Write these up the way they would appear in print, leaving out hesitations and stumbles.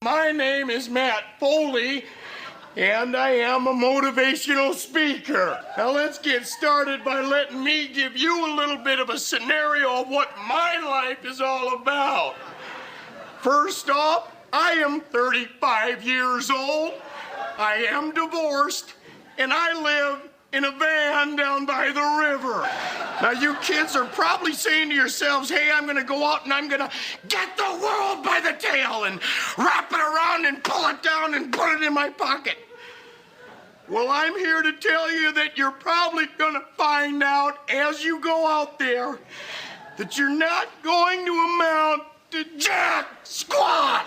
My name is Matt Foley, and I am a motivational speaker. Now let's get started by letting me give you a little bit of a scenario of what my life is all about. First off, I am 35 years old, I am divorced, and I live in a van down by the river. Now you kids are probably saying to yourselves, hey, I'm gonna go out and I'm gonna get the world by the tail and wrap it around and pull it down and put it in my pocket. Well, I'm here to tell you that you're probably gonna find out as you go out there that you're not going to amount to jack squat.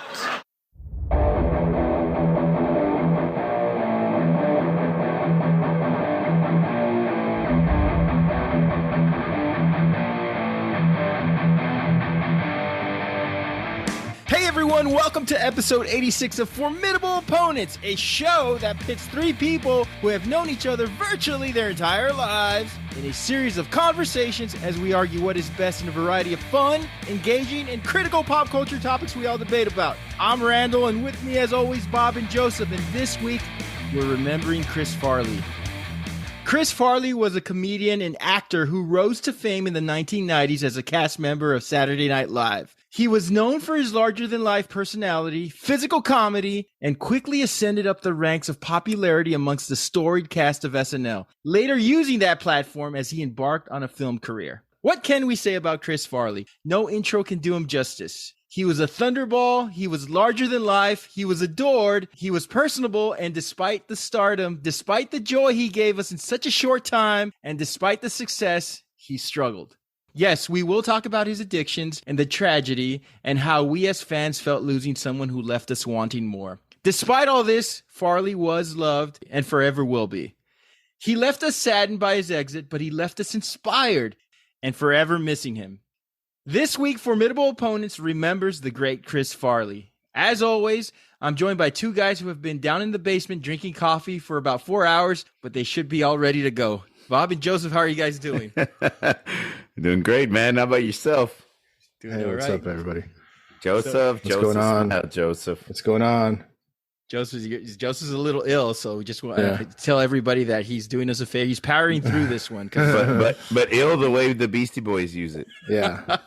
Hey everyone, welcome to episode 86 of Formidable Opponents, a show that pits three people who have known each other virtually their entire lives in a series of conversations as we argue what is best in a variety of fun, engaging, and critical pop culture topics we all debate about. I'm Randall, and with me as always, Bob and Joseph, and this week, we're remembering Chris Farley. Chris Farley was a comedian and actor who rose to fame in the 1990s as a cast member of Saturday Night Live. He was known for his larger-than-life personality, physical comedy, and quickly ascended up the ranks of popularity amongst the storied cast of SNL, later using that platform as he embarked on a film career. What can we say about Chris Farley? No intro can do him justice. He was a thunderball, he was larger than life, he was adored, he was personable, and despite the stardom, despite the joy he gave us in such a short time, and despite the success, he struggled. Yes, we will talk about his addictions and the tragedy and how we as fans felt losing someone who left us wanting more. Despite all this, Farley was loved and forever will be. He left us saddened by his exit, but he left us inspired and forever missing him. This week, Formidable Opponents remembers the great Chris Farley. As always, I'm joined by two guys who have been down in the basement drinking coffee for about 4 hours, but they should be all ready to go. Bob and Joseph, how are you guys doing? Doing great, man. How about yourself? Doing hey, all what's right. up, everybody? Joseph, what's going on? Joseph. What's going on? Joseph's a little ill, so we just want to tell everybody that he's doing us a favor. He's powering through this one. But ill the way the Beastie Boys use it. Yeah.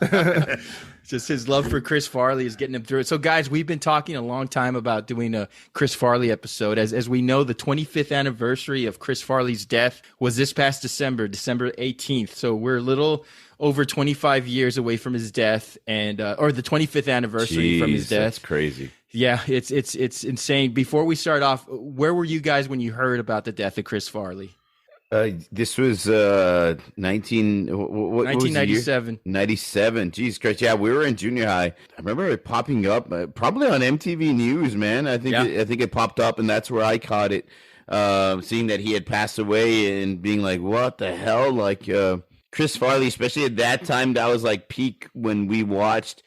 Just his love for Chris Farley is getting him through it. So, guys, we've been talking a long time about doing a Chris Farley episode. As we know, the 25th anniversary of Chris Farley's death was this past December 18th. So we're a little over 25 years away from his death, and or the 25th anniversary from his death. That's crazy. Yeah, it's insane. Before we start off, where were you guys when you heard about the death of Chris Farley? This was 1997. 97. Jeez, Chris. Yeah, we were in junior high. I remember it popping up, probably on MTV News, man. I think it popped up, and that's where I caught it. Seeing that he had passed away and being like, "What the hell?" Like Chris Farley, especially at that time, that was like peak when I watched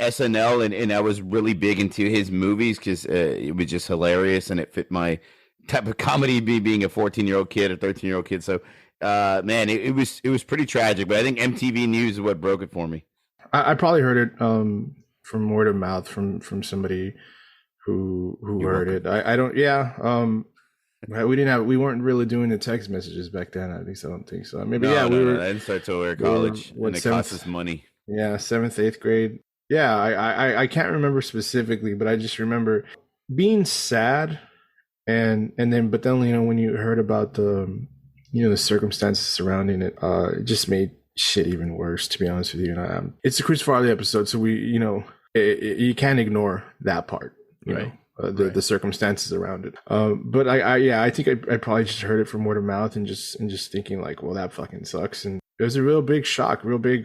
SNL, and I was really big into his movies because it was just hilarious and it fit my type of comedy, being a 14-year-old kid or 13-year-old kid. So, man, it was pretty tragic. But I think MTV News is what broke it for me. I probably heard it from word of mouth from somebody who heard it. I don't. Yeah. We weren't really doing the text messages back then. I don't think so. Maybe we were. I didn't start till we were college, and it cost us money. Yeah, 7th, 8th grade. Yeah, I can't remember specifically, but I just remember being sad, and then when you heard about the the circumstances surrounding it, it just made shit even worse. To be honest with you, it's a Chris Farley episode, so you can't ignore that part, right? The circumstances around it. But I think I probably just heard it from word of mouth and just thinking like, well, that fucking sucks, and it was a real big shock, real big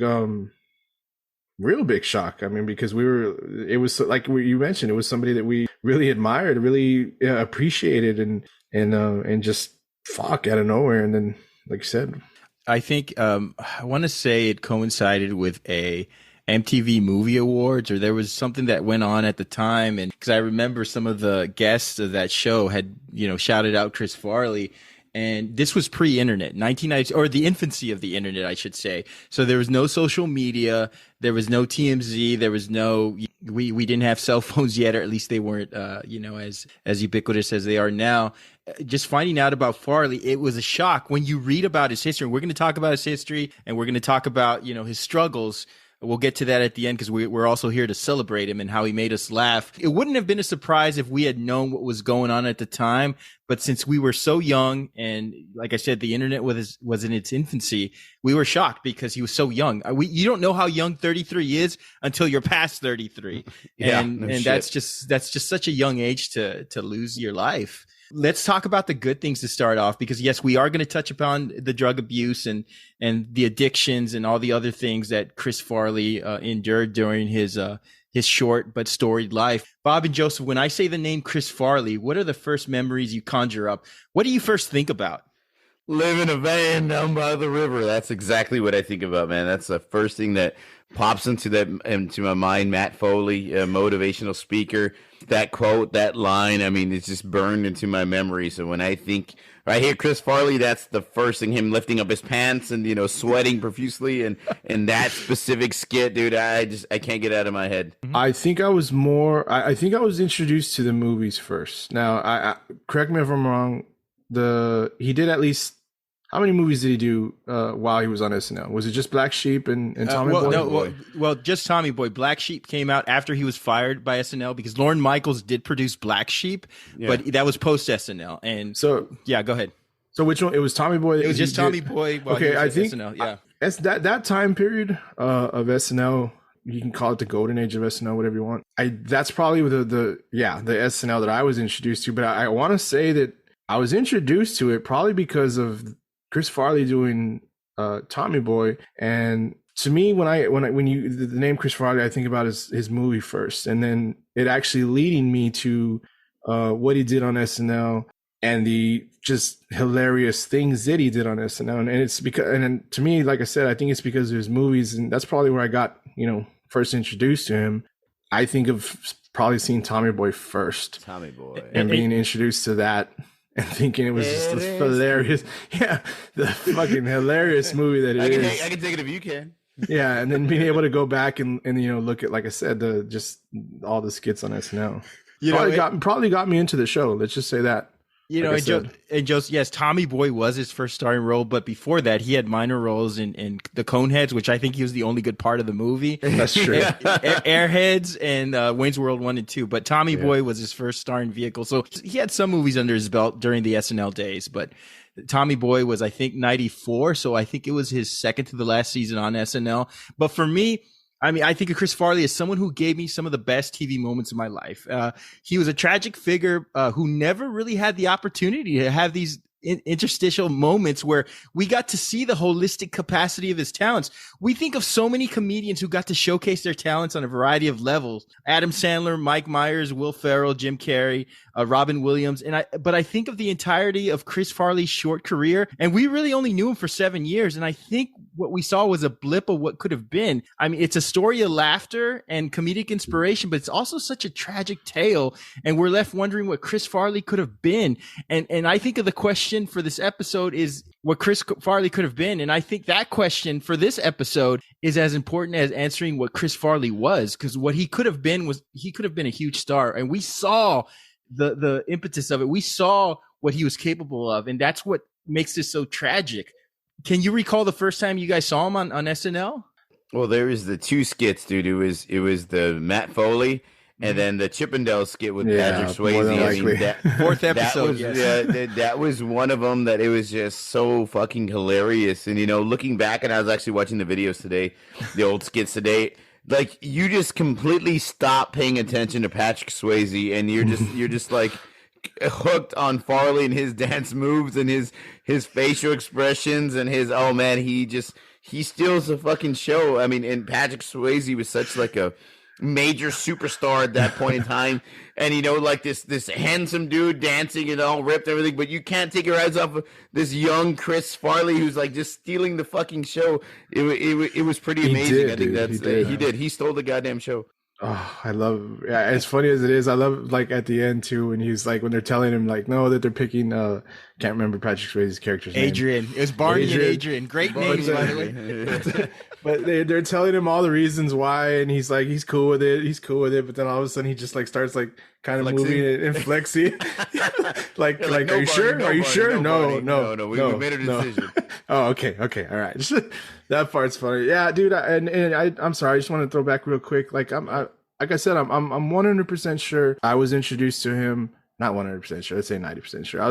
shock. I mean, because it was like you mentioned, it was somebody that we really admired, really appreciated, and just out of nowhere. And then, like you said, I think I want to say it coincided with a MTV Movie Awards, or there was something that went on at the time. And because I remember some of the guests of that show had, shouted out Chris Farley. And this was pre-internet, 1990, or the infancy of the internet, I should say. So there was no social media, there was no TMZ, there was no, we didn't have cell phones yet, or at least they weren't, as ubiquitous as they are now. Just finding out about Farley, it was a shock when you read about his history. We're going to talk about his history, and we're going to talk about, his struggles. We'll get to that at the end because we're also here to celebrate him and how he made us laugh. It wouldn't have been a surprise if we had known what was going on at the time. But since we were so young and, like I said, the internet was in its infancy, we were shocked because he was so young. You don't know how young 33 is until you're past 33. And that's just such a young age to lose your life. Let's talk about the good things to start off, because yes, we are going to touch upon the drug abuse and the addictions and all the other things that Chris Farley endured during his short but storied life. Bob and Joseph, when I say the name Chris Farley, what are the first memories you conjure up? What do you first think about? Live in a van down by the river. That's exactly what I think about, man. That's the first thing that pops into my mind. Matt Foley, a motivational speaker. That quote, that line, I mean, it's just burned into my memory. So when I hear Chris Farley, that's the first thing, him lifting up his pants and, sweating profusely and that specific skit, dude, I can't get out of my head. I think I was introduced to the movies first. Now, I correct me if I'm wrong. He did at least, how many movies did he do while he was on SNL? Was it just Black Sheep and Tommy Boy? Well, just Tommy Boy. Black Sheep came out after he was fired by SNL because Lorne Michaels did produce Black Sheep, but that was post SNL. And so, yeah, go ahead. So which one? It was Tommy Boy. It was just Tommy Boy. Okay, I think SNL. Yeah, it's that time period of SNL. You can call it the golden age of SNL, whatever you want. That's probably the SNL that I was introduced to. But I want to say that I was introduced to it probably because of Chris Farley doing Tommy Boy. And to me, when you the name Chris Farley, I think about his movie first, and then it actually leading me to what he did on SNL and the just hilarious things that he did on SNL. And it's because, and then to me, like I said, I think it's because of his movies, and that's probably where I got first introduced to him. I think of probably seeing Tommy Boy first, Tommy Boy, and being introduced to that. And thinking it was just this hilarious, the fucking hilarious movie that it is. I can take it if you can. Yeah, and then being able to go back and look at, like I said, just all the skits on SNL. Probably got me into the show. Let's just say that. And Joseph, yes, Tommy Boy was his first starring role, but before that, he had minor roles in The Coneheads, which I think he was the only good part of the movie. That's true. Airheads and Wayne's World 1 and 2. But Tommy Boy was his first starring vehicle. So he had some movies under his belt during the SNL days, but Tommy Boy was, I think, 94. So I think it was his second to the last season on SNL. But for me, I mean, I think of Chris Farley as someone who gave me some of the best TV moments in my life. He was a tragic figure who never really had the opportunity to have these interstitial moments where we got to see the holistic capacity of his talents. We think of so many comedians who got to showcase their talents on a variety of levels. Adam Sandler, Mike Myers, Will Ferrell, Jim Carrey, Robin Williams. But I think of the entirety of Chris Farley's short career, and we really only knew him for 7 years. And I think what we saw was a blip of what could have been. I mean, it's a story of laughter and comedic inspiration, but it's also such a tragic tale. And we're left wondering what Chris Farley could have been. And I think of the question for this episode is what Chris Farley could have been. And I think that question for this episode is as important as answering what Chris Farley was, because what he could have been was he could have been a huge star. And we saw the impetus of it. We saw what he was capable of. And that's what makes this so tragic. Can you recall the first time you guys saw him on SNL? Well, there was the two skits, dude. It was the Matt Foley and then the Chippendale skit with Patrick Swayze. I mean, that, fourth episode. That was one of them that it was just so fucking hilarious. And looking back, and I was actually watching the videos today, the old skits today. Like, you just completely stop paying attention to Patrick Swayze, and you're just like hooked on Farley and his dance moves and his facial expressions and his, oh man, he steals the fucking show. I mean, and Patrick Swayze was such like a major superstar at that point in time, and like this handsome dude dancing and all ripped and everything, but you can't take your eyes off of this young Chris Farley who's like just stealing the fucking show. It was pretty amazing. I think he did. He stole the goddamn show. Oh, I love, yeah, as funny as it is, I love like at the end too when he's like when they're telling him like no that they're picking can't remember Patrick Swayze's character's name. Adrian. It was Barney and Adrian. Great names, by the way. But they're telling him all the reasons why, and he's like he's cool with it. He's cool with it, but then all of a sudden he just like starts like kind of moving it and flexing. like are you sure? Are you sure? No. We made a decision. Oh, okay, all right. That part's funny. Yeah, dude. I'm sorry. I just want to throw back real quick. Like like I said, I'm 100% sure I was introduced to him. Not 100% sure. Let's say 90% sure.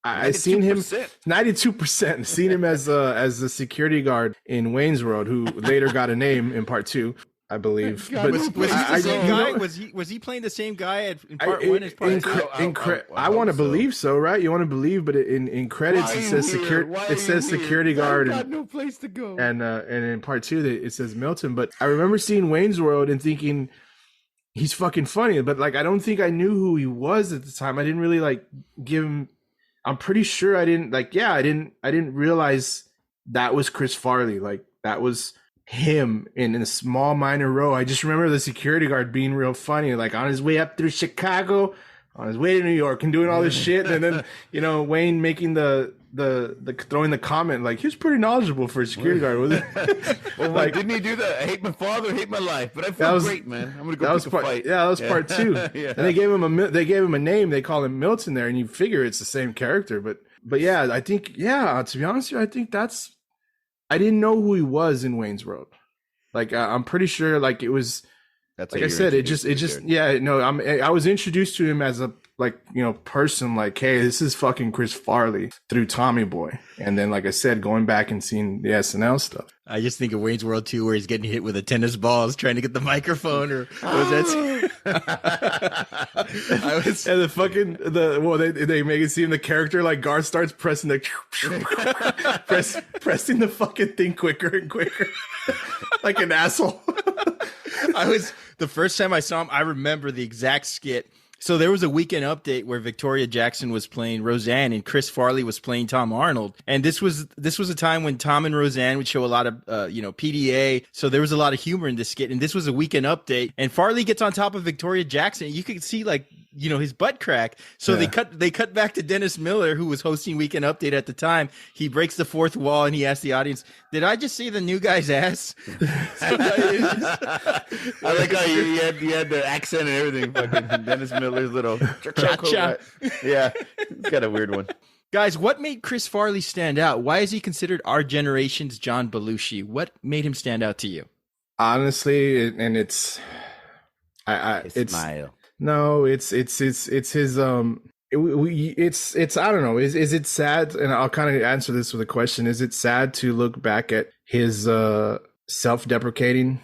I seen him 92%. Seen him as a security guard in Wayne's World, who later got a name in part 2. I believe. But was he the same guy? Was he playing the same guy in part 1 as part 2? I want to believe so, right? You want to believe, but in credits it says security guard. Got no place to go. And in part 2 it says Milton. But I remember seeing Wayne's World and thinking he's fucking funny. But like I don't think I knew who he was at the time. I didn't really like give him. I'm pretty sure I didn't realize that was Chris Farley. Like that was him in a small minor role. I just remember the security guard being real funny, like on his way up through Chicago, on his way to New York, and doing all this shit. And then Wayne making the throwing the comment like he was pretty knowledgeable for a security guard, wasn't it? Well, like, didn't he do that? I hate my father, hate my life, but I feel great, man. I'm gonna go pick a fight. Yeah, that was part 2. Yeah. And they gave him a name. They call him Milton there, and you figure it's the same character. But yeah, I think to be honest with you, I think I didn't know who he was in Wayne's World. Like I'm pretty sure like it was. That's like I said. I was introduced to him as a person. Like, hey, this is fucking Chris Farley through Tommy Boy, and then like I said, going back and seeing the SNL stuff. I just think of Wayne's World 2 where he's getting hit with a tennis ball, trying to get the microphone, or was that? They make it seem the character like Garth starts pressing pressing the fucking thing quicker and quicker, like an asshole. The first time I saw him, I remember the exact skit. So there was a Weekend Update where Victoria Jackson was playing Roseanne and Chris Farley was playing Tom Arnold. And this was a time when Tom and Roseanne would show a lot of PDA. So there was a lot of humor in this skit. And this was a Weekend Update. And Farley gets on top of Victoria Jackson. You could see his butt crack. So they cut back to Dennis Miller, who was hosting Weekend Update at the time. He breaks the fourth wall and he asks the audience, "Did I just see the new guy's ass?" I like how you had the accent and everything. Fucking Dennis Miller's little cha-cha. Yeah, it's got a weird one. Guys, what made Chris Farley stand out? Why is he considered our generation's John Belushi? What made him stand out to you? Honestly, and it's smile. No, it's his it's I don't know. Is it sad? And I'll kind of answer this with a question. Is it sad to look back at his self-deprecating,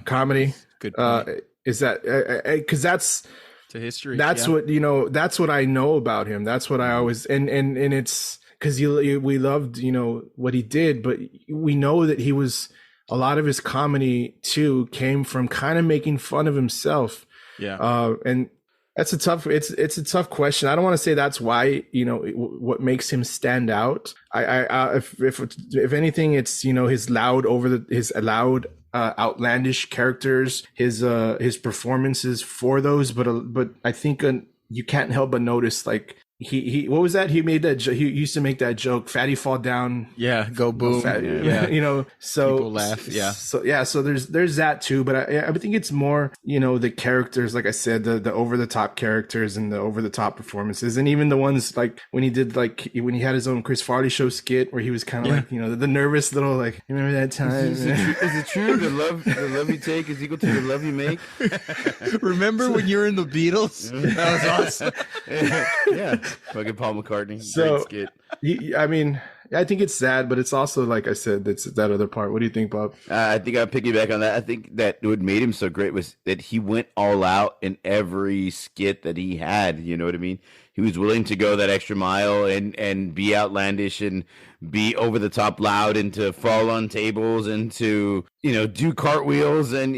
comedy? Good point. Is that because that's to history? That's what that's what I know about him. That's what I always and it's because we loved what he did, but we know that he was a lot of his comedy too came from kind of making fun of himself. Yeah. And that's it's a tough question. I don't want to say that's why, what makes him stand out. If anything, it's, his loud, outlandish characters, his performances for those. But I think you can't help but notice, like, he what was that? He made that he used to make that joke, fatty fall down. Yeah. Go boom. Yeah. So people laugh. Yeah. So there's that too. But I think it's more, the characters, like I said, the over the top characters and the over the top performances. And even the ones like when he had his own Chris Farley show skit where he was kind of like, the nervous little, like, remember that time? Is it true? The love you take is equal to the love you make. Remember when you were in the Beatles? That was awesome. Yeah. Fucking Paul McCartney. So, great skit. I think it's sad, but it's also, like I said, that's that other part. What do you think, Bob? I think I'll piggyback on that. I think that what made him so great was that he went all out in every skit that he had. You know what I mean? He was willing to go that extra mile and be outlandish and be over the top loud and to fall on tables and to, do cartwheels and,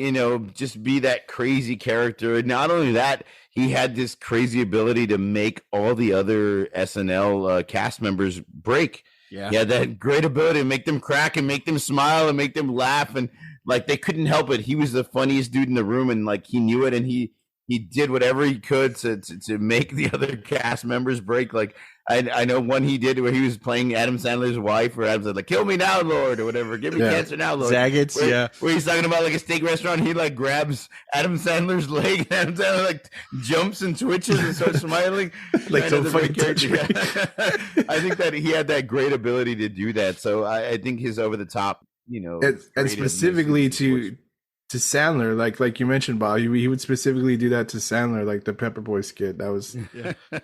just be that crazy character. And not only that, he had this crazy ability to make all the other SNL cast members break. Yeah. He had that great ability to make them crack and make them smile and make them laugh. And like they couldn't help it. He was the funniest dude in the room, and like he knew it, and he did whatever he could to make the other cast members break. Like I know one he did where he was playing Adam Sandler's wife, where Adam said like, "Kill me now, Lord," or whatever. "Give me cancer now, Lord." Zagat's, where he's talking about like a steak restaurant. He like grabs Adam Sandler's leg, and Adam Sandler like jumps and twitches and starts smiling. Like so fucking I think that he had that great ability to do that. So I think his over the top, and specifically to Sandler, like you mentioned, Bob, he would specifically do that to Sandler, like the Pepper Boy skit. That was,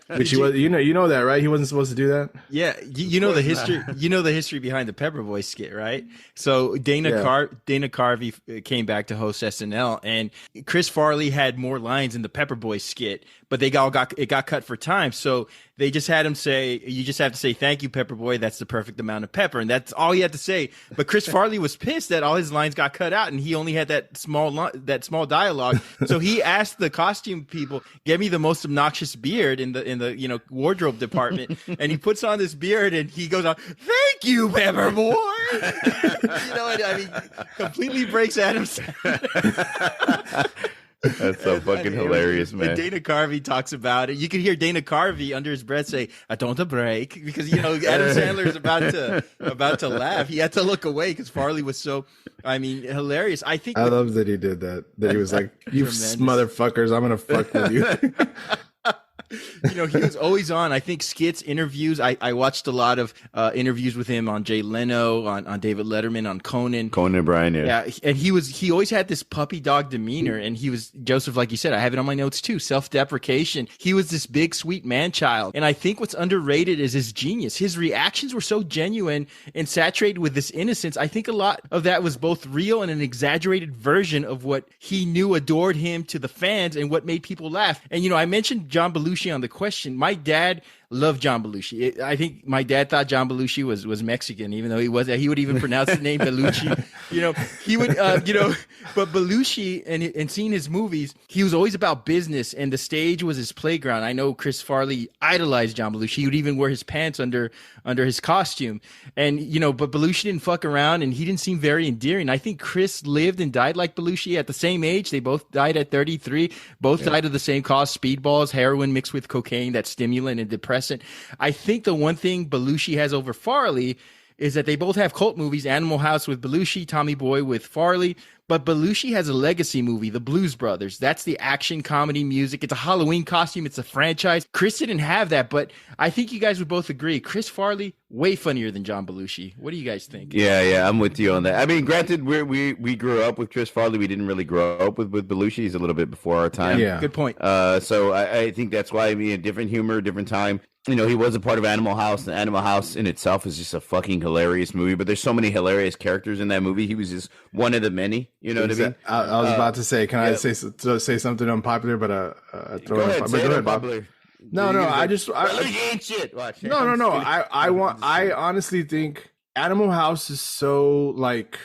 which he was, you know that, right? He wasn't supposed to do that. Yeah, you know the history. You know the history behind the Pepper Boy skit, right? So Dana Carvey came back to host SNL, and Chris Farley had more lines in the Pepper Boy skit, but it got cut for time. So they just had him say, "You just have to say thank you, Pepper Boy. That's the perfect amount of pepper," and that's all he had to say. But Chris Farley was pissed that all his lines got cut out, and he only had that small dialogue. So he asked the costume people, "Get me the most obnoxious beard in the wardrobe department," and he puts on this beard, and he goes on, "Thank you, Pepper Boy." Completely breaks Adam Sandler. That's so fucking hilarious, man. And Dana Carvey talks about it. You can hear Dana Carvey under his breath say, "I don't want to break," because Adam Sandler is about to laugh. He had to look away because Farley was so, hilarious. I love that he did that. That he was like, "You motherfuckers, I'm gonna fuck with you." He was always on. I think skits, interviews. I watched a lot of interviews with him on Jay Leno, on David Letterman, on Conan O'Brien. Yeah, and he always had this puppy dog demeanor, and he was, Joseph, like you said, I have it on my notes too, self-deprecation. He was this big, sweet man-child, and I think what's underrated is his genius. His reactions were so genuine and saturated with this innocence. I think a lot of that was both real and an exaggerated version of what he knew adored him to the fans and what made people laugh. And I mentioned John Belushi on the question. My dad loved John Belushi. I think my dad thought John Belushi was Mexican, even though he wasn't. He would even pronounce the name Belushi. He would, but Belushi and seeing his movies, he was always about business, and the stage was his playground. I know Chris Farley idolized John Belushi. He would even wear his pants under his costume, and but Belushi didn't fuck around, and he didn't seem very endearing. I think Chris lived and died like Belushi at the same age. They both died at 33. Both died of the same cause: speedballs, heroin mixed with cocaine, that's stimulant and depressant. I think the one thing Belushi has over Farley is that they both have cult movies: Animal House with Belushi, Tommy Boy with Farley. But Belushi has a legacy movie, The Blues Brothers. That's the action comedy music. It's a Halloween costume. It's a franchise. Chris didn't have that, but I think you guys would both agree. Chris Farley, way funnier than John Belushi. What do you guys think? Yeah, I'm with you on that. I mean, granted, we grew up with Chris Farley. We didn't really grow up with Belushi. He's a little bit before our time. Yeah. Good point. So I think that's why, different humor, different time. He was a part of Animal House, and Animal House in itself is just a fucking hilarious movie. But there's so many hilarious characters in that movie. He was just one of the many. You know what I mean? I was about to say, can I say something unpopular? But go ahead, Bob. No, I ain't shit. Watch. No. I honestly think Animal House is so like.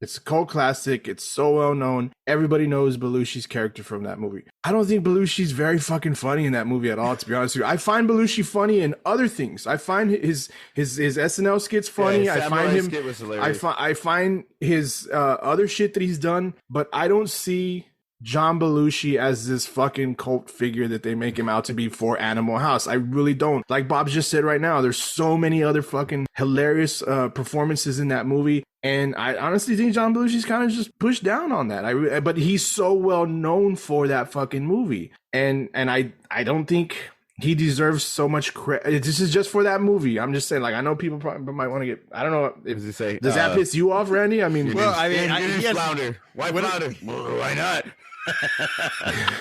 It's a cult classic. It's so well known. Everybody knows Belushi's character from that movie. I don't think Belushi's very fucking funny in that movie at all, to be honest with you. I find Belushi funny in other things. I find his SNL skits funny. Yeah, I find him. Skit was hilarious. I find his other shit that he's done, but I don't see John Belushi as this fucking cult figure that they make him out to be for Animal House. I really don't. Like Bob just said right now, there's so many other fucking hilarious performances in that movie. And I honestly think John Belushi's kind of just pushed down on that. But he's so well known for that fucking movie. And I don't think he deserves so much credit. This is just for that movie. I'm just saying, like, I know people probably might want to get, I don't know. Does that piss you off, Randy? I mean, flounder. Why flounder? Why not?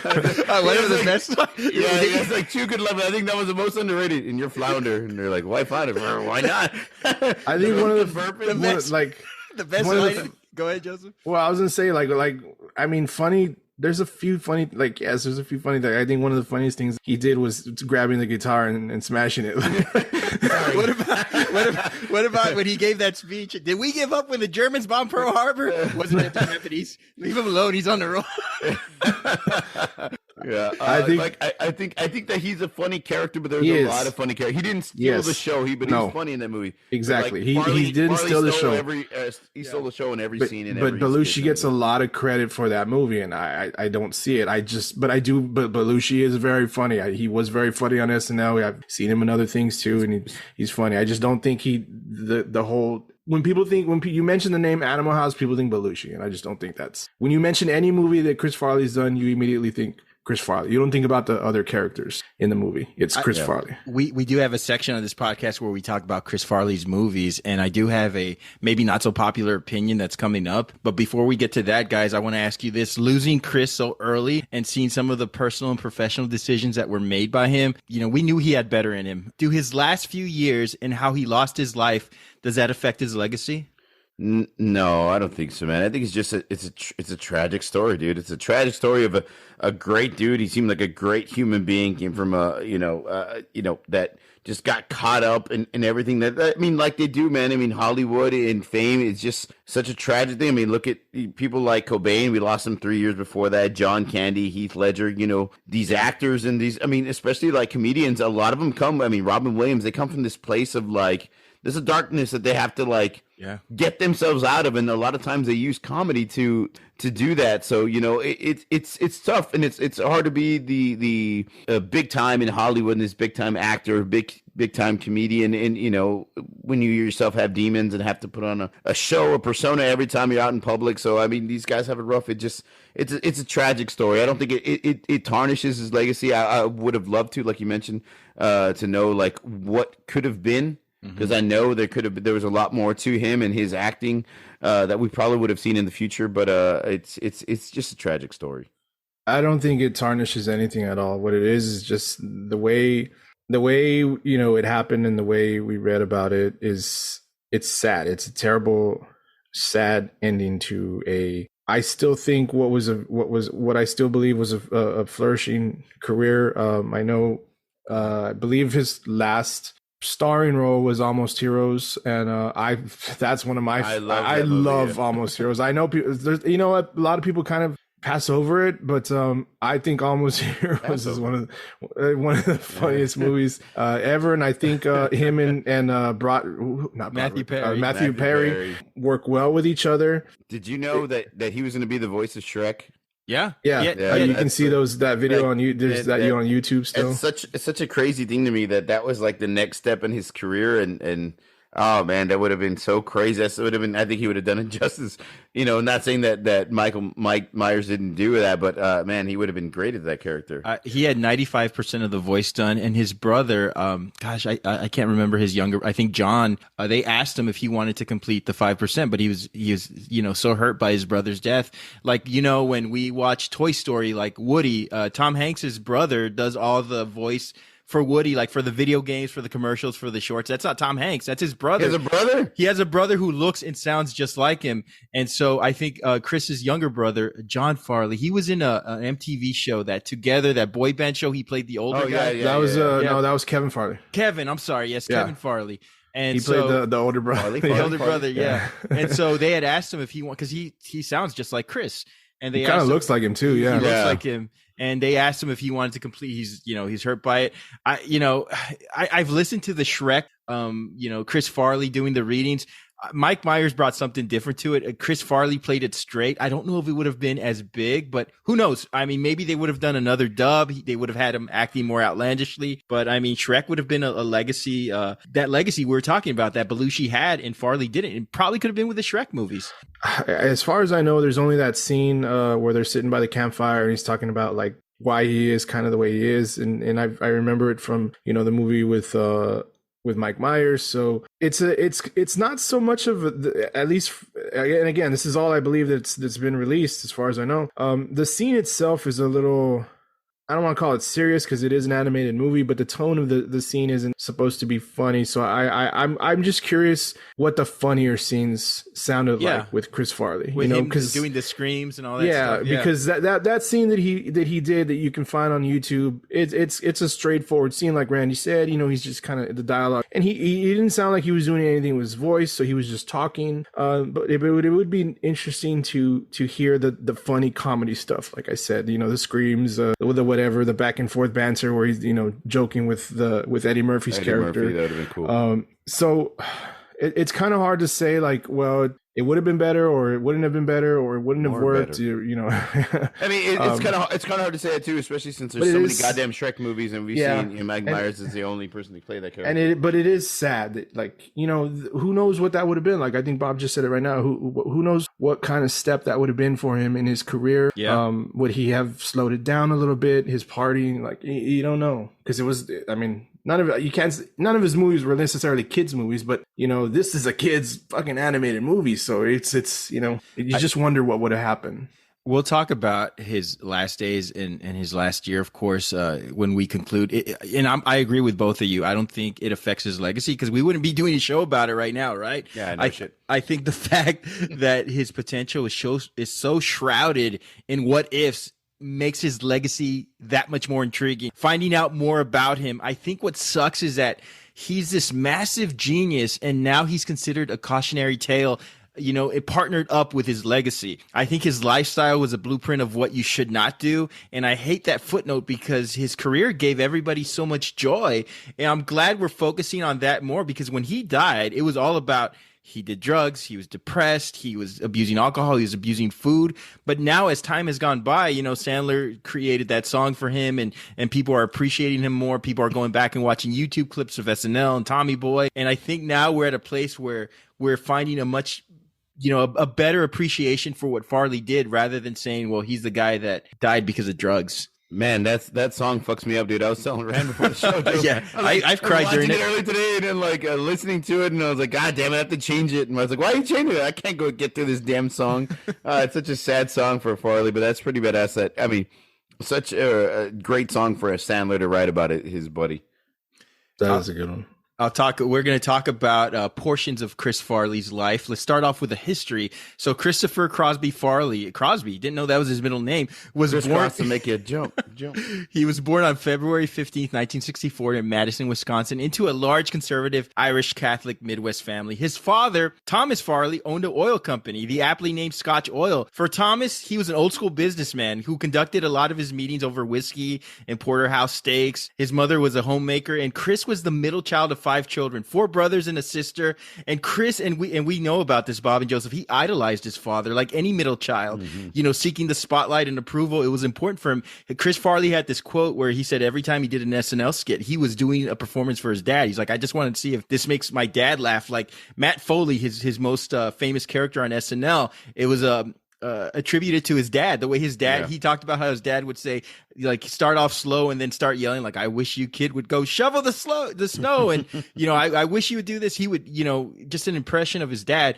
Whatever the best. Yeah, it's like two good love. I think that was the most underrated. And you're flounder, and they're like, "Why flounder? Why not?" I think one of the best line. Go ahead, Joseph. Well, I was gonna say I mean, funny. There's a few funny there's a few funny things. I think one of the funniest things he did was grabbing the guitar and smashing it. What about when he gave that speech? Did we give up when the Germans bombed Pearl Harbor? Wasn't it the Japanese? Leave him alone. He's on the roll. Yeah, I think that he's a funny character, but there's a lot of funny characters. He didn't steal the show, but he's funny in that movie. Exactly, he didn't steal the show. He stole the show in every scene. But Belushi gets a lot of credit for that movie, and I don't see it. But Belushi is very funny. He was very funny on SNL. I've seen him in other things too, and he's funny. I just don't think the whole. When you mention the name Animal House, people think Belushi, and I just don't think that's when you mention any movie that Chris Farley's done, you immediately think Chris Farley. You don't think about the other characters in the movie. It's Chris Farley. We do have a section of this podcast where we talk about Chris Farley's movies, and I do have a maybe not so popular opinion that's coming up. But before we get to that, guys, I want to ask you this. Losing Chris so early and seeing some of the personal and professional decisions that were made by him, we knew he had better in him. Do his last few years and how he lost his life, does that affect his legacy? No, I don't think so, man. I think it's a tragic story, dude. It's a tragic story of a great dude. He seemed like a great human being. Came from that just got caught up in everything like they do, man. I mean, Hollywood and fame is just such a tragic thing. I mean, look at people like Cobain. We lost him 3 years before that. John Candy, Heath Ledger. These actors and these. I mean, especially like comedians. A lot of them come. I mean, Robin Williams. They come from this place of like. There's a darkness that they have to get themselves out of, and a lot of times they use comedy to do that. So it's tough, and it's hard to be the big time in Hollywood and this big time actor, big time comedian, and when you yourself have demons and have to put on a show, a persona every time you're out in public. So I mean, these guys have it rough. It's a tragic story. I don't think it tarnishes his legacy. I would have loved to, like you mentioned, to know like what could have been. Because I know there was a lot more to him and his acting that we probably would have seen in the future, but it's just a tragic story. I don't think it tarnishes anything at all. What it is just the way it happened and the way we read about it it's sad. It's a terrible, sad ending to I still think what I still believe was a flourishing career. I believe his last starring role was Almost Heroes, and that's one of my I love Almost Heroes. I know people, a lot of people kind of pass over it, but I think Almost Heroes is one of the funniest movies ever, and I think him and Matthew Perry work well with each other. Did you know that he was going to be the voice of Shrek? Yeah. You can see that video on YouTube. There's on YouTube still. It's such a crazy thing to me that was like the next step in his career, and oh man, that would have been so crazy. That would have been. I think he would have done it justice. Not saying that Mike Myers didn't do that, but man, he would have been great at that character. He had 95% of the voice done, and his brother, I can't remember his younger. I think John. They asked him if he wanted to complete the 5%, but he was so hurt by his brother's death. Like when we watch Toy Story, like Woody, Tom Hanks's brother does all the voice for Woody, like for the video games, for the commercials, for the shorts. That's not Tom Hanks. That's his brother. He has a brother? He has a brother who looks and sounds just like him. And so I think Chris's younger brother, John Farley, he was in an MTV show that boy band show. He played the older guy. That was Kevin Farley. Kevin, I'm sorry. Yes, Kevin Farley. And he played the older brother. The older brother, yeah. And so they had asked him if he because he sounds just like Chris. And they kind of looks like him too. Yeah, he looks like him. And they asked him if he wanted to complete. He's hurt by it. I've listened to the Shrek. Chris Farley doing the readings. Mike Myers brought something different to it. Chris Farley played it straight. I don't know if it would have been as big, but who knows? I mean, maybe they would have done another dub. They would have had him acting more outlandishly. But I mean, Shrek would have been a legacy. That legacy we were talking about that Belushi had and Farley didn't. It probably could have been with the Shrek movies. As far as I know, there's only that scene where they're sitting by the campfire and he's talking about like why he is kind of the way he is, and I remember it from the movie with Mike Myers. So it's not so much of at least, and again, this is all I believe that's been released as far as I know. The scene itself is a little I don't want to call it serious because it is an animated movie, but the tone of the scene isn't supposed to be funny. So I'm just curious what the funnier scenes sounded like with Chris Farley. With him because doing the screams and all that stuff. Yeah, because that scene that he did that you can find on YouTube, it's a straightforward scene, like Randy said. He's just kind of the dialogue, and he didn't sound like he was doing anything with his voice, so he was just talking. But it would be interesting to hear the funny comedy stuff, like I said, the screams, the whatever, the back and forth banter where he's joking with Eddie Murphy's character. Murphy, that would have been cool. So it's kind of hard to say, like, well, it would have been better, or it wouldn't have been better, or it wouldn't have worked. I mean, it's kind of hard to say it too, especially since there's so many goddamn Shrek movies, and we've seen Mike Myers is the only person to play that character. But it is sad that, like, who knows what that would have been. Like, I think Bob just said it right now. Who knows what kind of step that would have been for him in his career? Yeah. Would he have slowed it down a little bit? His partying, like, you don't know, because it was. I mean, none of his movies were necessarily kids movies, but this is a kid's fucking animated movie, so it's you just wonder what would have happened. We'll talk about his last days and his last year, of course, when we conclude. I agree with both of you. I don't think it affects his legacy, because we wouldn't be doing a show about it right now, right? Yeah, no shit. I think the fact that his potential is so shrouded in what ifs makes his legacy that much more intriguing. Finding out more about him, I think what sucks is that he's this massive genius, and now he's considered a cautionary tale. It partnered up with his legacy. I think his lifestyle was a blueprint of what you should not do. And I hate that footnote, because his career gave everybody so much joy. And I'm glad we're focusing on that more, because when he died, it was all about he did drugs, he was depressed, he was abusing alcohol, he was abusing food. But now, as time has gone by, Sandler created that song for him, and people are appreciating him more. People are going back and watching YouTube clips of SNL and Tommy Boy. And I think now we're at a place where we're finding a much a better appreciation for what Farley did, rather than saying, well, he's the guy that died because of drugs. Man, that song fucks me up, dude. I was telling Rand before the show, dude. Yeah, I've cried during it early today, and then listening to it, and I was like, God damn it, I have to change it. And I was like, why are you changing it? I can't get through this damn song. It's such a sad song for Farley, but that's pretty badass. Such a great song for a Sandler to write about it, his buddy. That was a good one. We're going to talk about portions of Chris Farley's life. Let's start off with a history. So Christopher Crosby Farley, didn't know that was his middle name, was born to make you jump. He was born on February 15th, 1964 in Madison, Wisconsin, into a large conservative Irish Catholic Midwest family. His father, Thomas Farley, owned an oil company, the aptly named Scotch Oil. For Thomas, he was an old school businessman who conducted a lot of his meetings over whiskey and porterhouse steaks. His mother was a homemaker, and Chris was the middle child of 5 children, 4 brothers and a sister. And Chris, and we know about this, Bob and Joseph, he idolized his father like any middle child, seeking the spotlight and approval. It was important for him. Chris Farley had this quote where he said every time he did an SNL skit, he was doing a performance for his dad. He's like, I just wanted to see if this makes my dad laugh. Like Matt Foley, his most famous character on SNL, it was attributed to his dad. The way his dad, he talked about how his dad would say, like, start off slow and then start yelling, like, I wish you kid would go shovel the snow. And, I wish you would do this. He would, just an impression of his dad.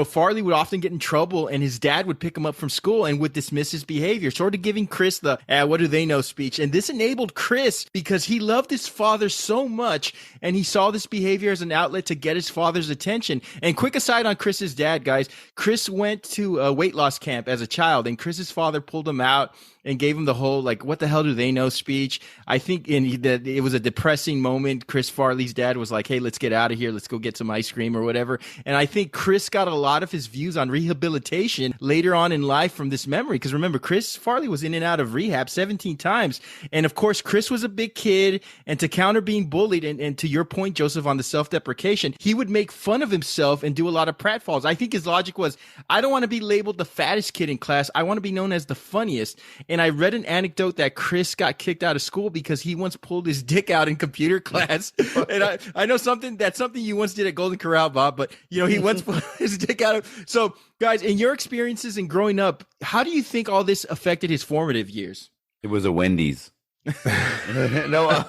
Farley would often get in trouble, and his dad would pick him up from school and would dismiss his behavior, sort of giving Chris the, what do they know speech. And this enabled Chris, because he loved his father so much, and he saw this behavior as an outlet to get his father's attention. And quick aside on Chris's dad, guys, Chris went to a weight loss camp as a child, and Chris's father pulled him out and gave him the whole, like, what the hell do they know speech. I think it was a depressing moment. Chris Farley's dad was like, hey, let's get out of here. Let's go get some ice cream or whatever. And I think Chris got a lot of his views on rehabilitation later on in life from this memory. Because remember, Chris Farley was in and out of rehab 17 times. And of course, Chris was a big kid. And to counter being bullied, and to your point, Joseph, on the self-deprecation, he would make fun of himself and do a lot of pratfalls. I think his logic was, I don't want to be labeled the fattest kid in class. I want to be known as the funniest. And I read an anecdote that Chris got kicked out of school because he once pulled his dick out in computer class. And I know that's something you once did at Golden Corral, Bob, but he once pulled his dick out. So guys, in your experiences and growing up, how do you think all this affected his formative years? It was a Wendy's. No,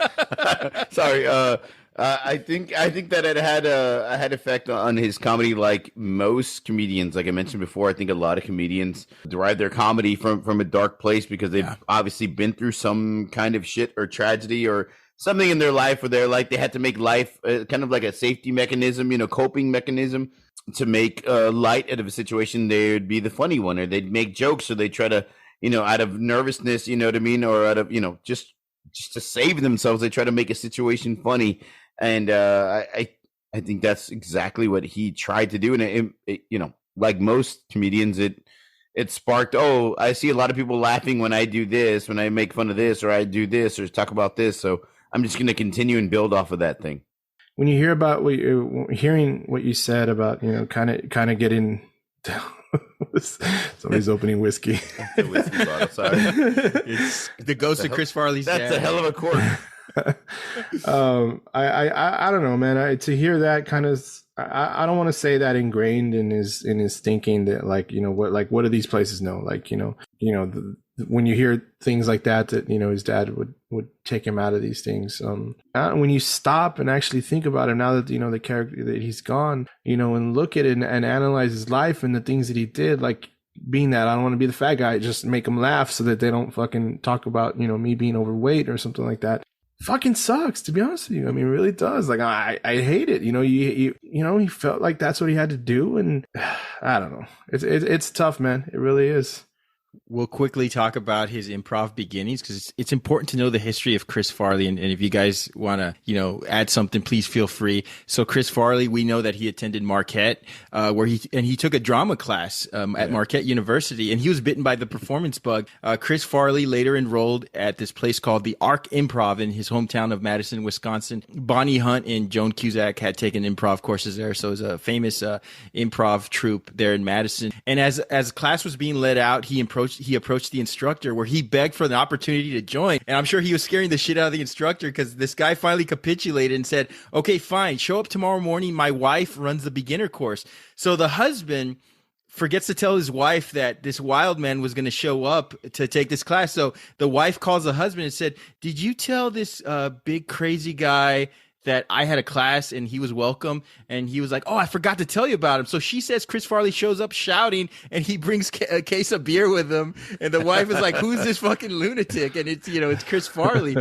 sorry. I think that it had effect on his comedy, like most comedians. Like I mentioned before, I think a lot of comedians derive their comedy from a dark place because they've obviously been through some kind of shit or tragedy or something in their life where they're like they had to make life kind of like a safety mechanism, coping mechanism to make light out of a situation. They would be the funny one, or they'd make jokes, so they try to out of nervousness, you know what I mean, or out of just to save themselves, they try to make a situation funny. And I think that's exactly what he tried to do. And it like most comedians, it sparked, oh, I see a lot of people laughing when I do this, when I make fun of this, or I do this, or talk about this. So I'm just going to continue and build off of that thing. When you hear about hearing what you said about, kind of getting somebody's opening whiskey. The whiskey bottle, sorry. It's the ghost of Chris Farley's dad. That's a hell of a cork. I don't know, man. To hear that kind of, I don't want to say that ingrained in his thinking that what do these places know? When you hear things like that his dad would take him out of these things. When you stop and actually think about him now that the character that he's gone, and look at it and analyze his life and the things that he did, like being that I don't want to be the fat guy, just make them laugh so that they don't fucking talk about me being overweight or something like that. Fucking sucks, to be honest with you. I mean, it really does. Like I hate it. He felt like that's what he had to do, and I don't know. It's tough, man. It really is. We'll quickly talk about his improv beginnings because it's important to know the history of Chris Farley. And if you guys want to, add something, please feel free. So Chris Farley, we know that he attended Marquette, where he took a drama class at Marquette University, and he was bitten by the performance bug. Chris Farley later enrolled at this place called the Arc Improv in his hometown of Madison, Wisconsin. Bonnie Hunt and Joan Cusack had taken improv courses there, so it was a famous improv troupe there in Madison. And as class was being let out, he approached the instructor where he begged for the opportunity to join. And I'm sure he was scaring the shit out of the instructor because this guy finally capitulated and said, okay, fine, show up tomorrow morning. My wife runs the beginner course. So the husband forgets to tell his wife that this wild man was going to show up to take this class. So the wife calls the husband and said, did you tell this big crazy guy that I had a class and he was welcome? And he was like, oh, I forgot to tell you about him. So she says Chris Farley shows up shouting and he brings a case of beer with him. And the wife is like, who's this fucking lunatic? And it's Chris Farley.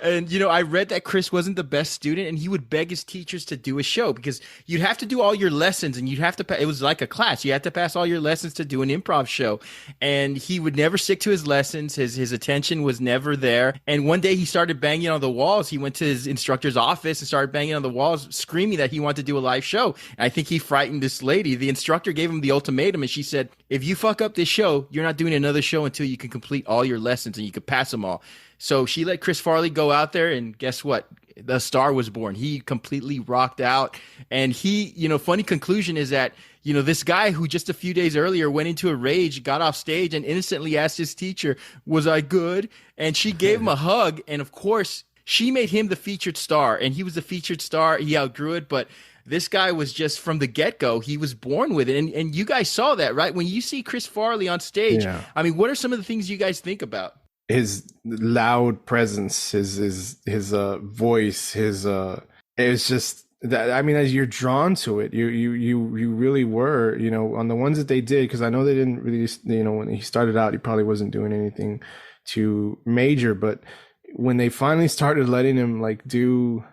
And, I read that Chris wasn't the best student and he would beg his teachers to do a show because you'd have to do all your lessons and you'd have to, it was like a class. You had to pass all your lessons to do an improv show. And he would never stick to his lessons. His attention was never there. And one day he started banging on the walls. He went to his instructor's office and started banging on the walls, screaming that he wanted to do a live show. And I think he frightened this lady. The instructor gave him the ultimatum, and she said, if you fuck up this show, you're not doing another show until you can complete all your lessons and you can pass them all. So she let Chris Farley go out there, and guess what? The star was born. He completely rocked out. And he, funny conclusion is that, this guy who just a few days earlier went into a rage, got off stage and innocently asked his teacher, was I good? And she gave him a hug. And of course, she made him the featured star, and he was the featured star. He outgrew it, but this guy was just from the get-go. He was born with it, and you guys saw that, right? When you see Chris Farley on stage, I mean, what are some of the things you guys think about? His loud presence, his voice, it's just that. I mean, as you're drawn to it, you really were, on the ones that they did, because I know they didn't really, when he started out, he probably wasn't doing anything too major, but when they finally started letting him like do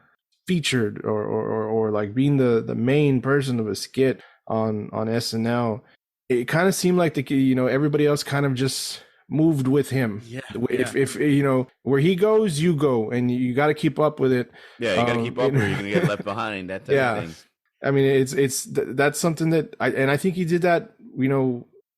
featured or like being the main person of a skit on SNL, it kind of seemed like everybody else kind of just moved with him. If where he goes, you go, and you got to keep up with it. Yeah, you got to keep up, or you're gonna get left behind. That type of thing. I mean, that's something that I think he did that.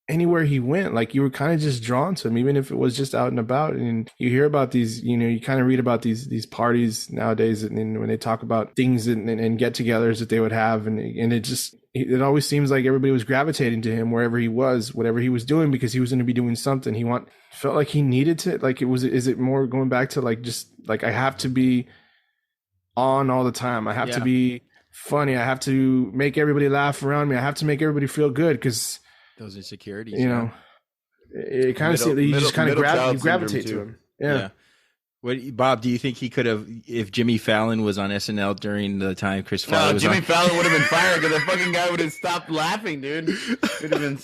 Anywhere he went, like you were kind of just drawn to him, even if it was just out and about. And you hear about these, you kind of read about these parties nowadays, and when they talk about things and get-togethers that they would have, and it always seems like everybody was gravitating to him wherever he was, whatever he was doing, because he was going to be doing something. Felt like he needed to, like is it more going back to like just like I have to be on all the time. I have to be funny. I have to make everybody laugh around me. I have to make everybody feel good because those insecurities, it kind of you just kind of gravitate to him. Yeah. Bob, do you think he could have, if Jimmy Fallon was on SNL during the time Chris Farley was Jimmy on? Fallon would have been fired because the fucking guy would have stopped laughing, dude.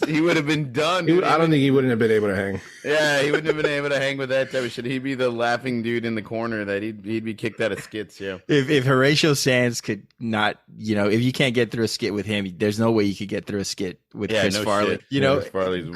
He would have been done. I don't think he wouldn't have been able to hang. Yeah, he wouldn't have been able to hang with that type of shit. He'd be the laughing dude in the corner that he'd be kicked out of skits. Yeah. If Horatio Sands could not, if you can't get through a skit with him, there's no way you could get through a skit with Chris Farley. Shit. Chris Farley's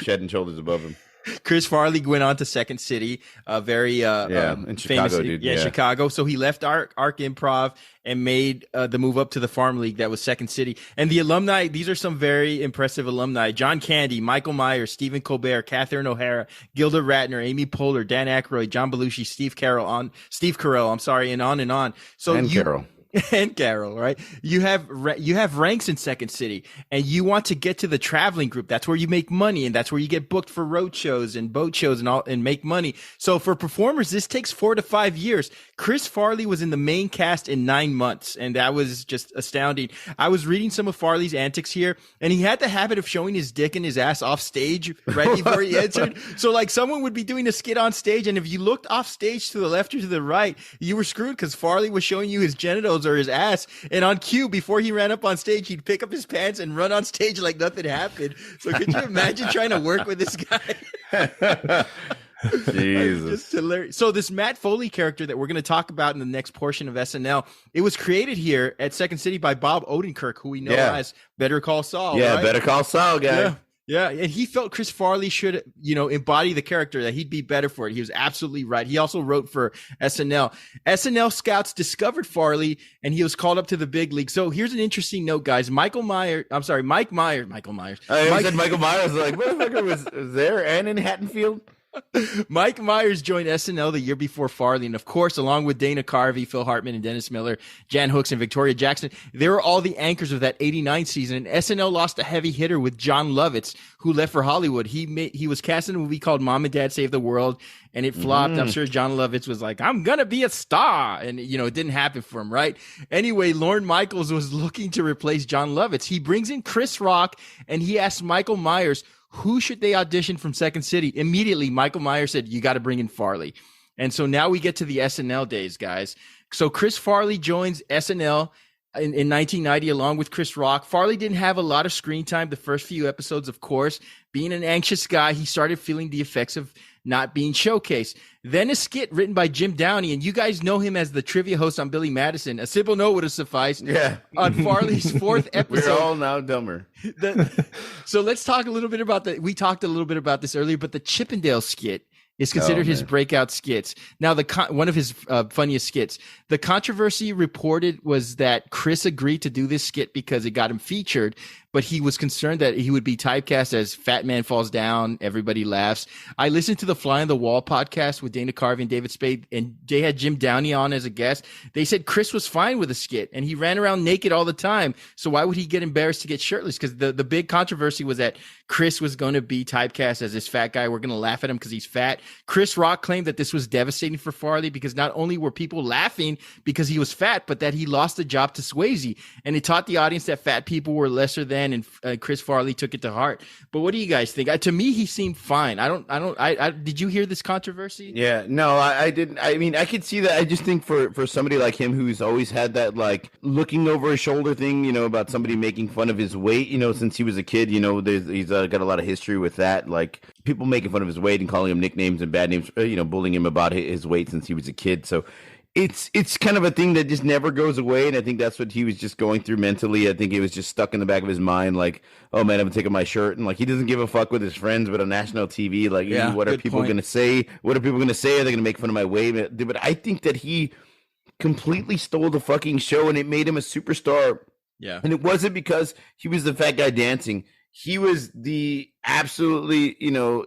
head and shoulders above him. Chris Farley went on to Second City, a very in famous Chicago, dude. Yeah, Chicago. So he left Arc Improv and made the move up to the Farm League that was Second City. And the alumni, these are some very impressive alumni: John Candy, Michael Myers, Stephen Colbert, Catherine O'Hara, Gilda Radner, Amy Poehler, Dan Aykroyd, John Belushi, Steve Carell. I'm sorry, and on and on. Carell. And Carol, right? You have ranks in Second City, and you want to get to the traveling group. That's where you make money, and that's where you get booked for road shows and boat shows and make money. So for performers, this takes 4 to 5 years. Chris Farley was in the main cast in 9 months, and that was just astounding. I was reading some of Farley's antics here, and he had the habit of showing his dick and his ass off stage right before he entered. So like someone would be doing a skit on stage, and if you looked off stage to the left or to the right, you were screwed because Farley was showing you his genitals or his ass, and on cue, before he ran up on stage, he'd pick up his pants and run on stage like nothing happened. So could you imagine trying to work with this guy? Jesus. Just hilarious. So this Matt Foley character that we're going to talk about in the next portion of SNL, it was created here at Second City by Bob Odenkirk, who we know as Better Call Saul. Yeah, right? Better Call Saul guy. Yeah, and he felt Chris Farley should, embody the character, that he'd be better for it. He was absolutely right. He also wrote for SNL. SNL scouts discovered Farley, and he was called up to the big league. So here's an interesting note, guys. Mike Myers. I said Michael Myers. Like, motherfucker was there and in Haddonfield. Mike Myers joined SNL the year before Farley, and of course, along with Dana Carvey, Phil Hartman, and Dennis Miller, Jan Hooks, and Victoria Jackson, they were all the anchors of that '89 season. And SNL lost a heavy hitter with John Lovitz, who left for Hollywood. He was cast in a movie called Mom and Dad Save the World, and it flopped. I'm sure John Lovitz was like, "I'm gonna be a star," and it didn't happen for him, right? Anyway, Lorne Michaels was looking to replace John Lovitz. He brings in Chris Rock, and he asks Michael Myers, who should they audition from Second City? Immediately, Michael Myers said, you got to bring in Farley. And so now we get to the SNL days, guys. So Chris Farley joins SNL in 1990 along with Chris Rock. Farley didn't have a lot of screen time the first few episodes, of course. Being an anxious guy, he started feeling the effects of not being showcased. Then a skit written by Jim Downey, and you guys know him as the trivia host on Billy Madison. A simple note would have sufficed. Yeah. On Farley's fourth episode. We're all now dumber. So let's talk a little bit about we talked a little bit about this earlier, but the Chippendale skit is considered his breakout skits. Now, one of his funniest skits. The controversy reported was that Chris agreed to do this skit because it got him featured, but he was concerned that he would be typecast as Fat Man Falls Down, Everybody Laughs. I listened to the Fly on the Wall podcast with Dana Carvey and David Spade, and they had Jim Downey on as a guest. They said Chris was fine with the skit, and he ran around naked all the time. So why would he get embarrassed to get shirtless? Because the big controversy was that Chris was going to be typecast as this fat guy. We're going to laugh at him because he's fat. Chris Rock claimed that this was devastating for Farley because not only were people laughing because he was fat, but that he lost the job to Swayze. And it taught the audience that fat people were lesser than, and Chris Farley took it to heart. But what do you guys think? To me, he seemed fine. Did you hear this controversy? Yeah, no, I didn't. I mean, I could see that. I just think for somebody like him who's always had that, like, looking over his shoulder thing, about somebody making fun of his weight, since he was a kid, he's got a lot of history with that. Like, people making fun of his weight and calling him nicknames and bad names, bullying him about his weight since he was a kid. So it's kind of a thing that just never goes away, and I think that's what he was just going through mentally. I think it was just stuck in the back of his mind, like, oh man, I'm taking my shirt, and like he doesn't give a fuck with his friends, but on national TV, like, what are people going to say? What are people going to say? Are they going to make fun of my weight? But I think that he completely stole the fucking show, and it made him a superstar. Yeah, and it wasn't because he was the fat guy dancing. He was the absolutely,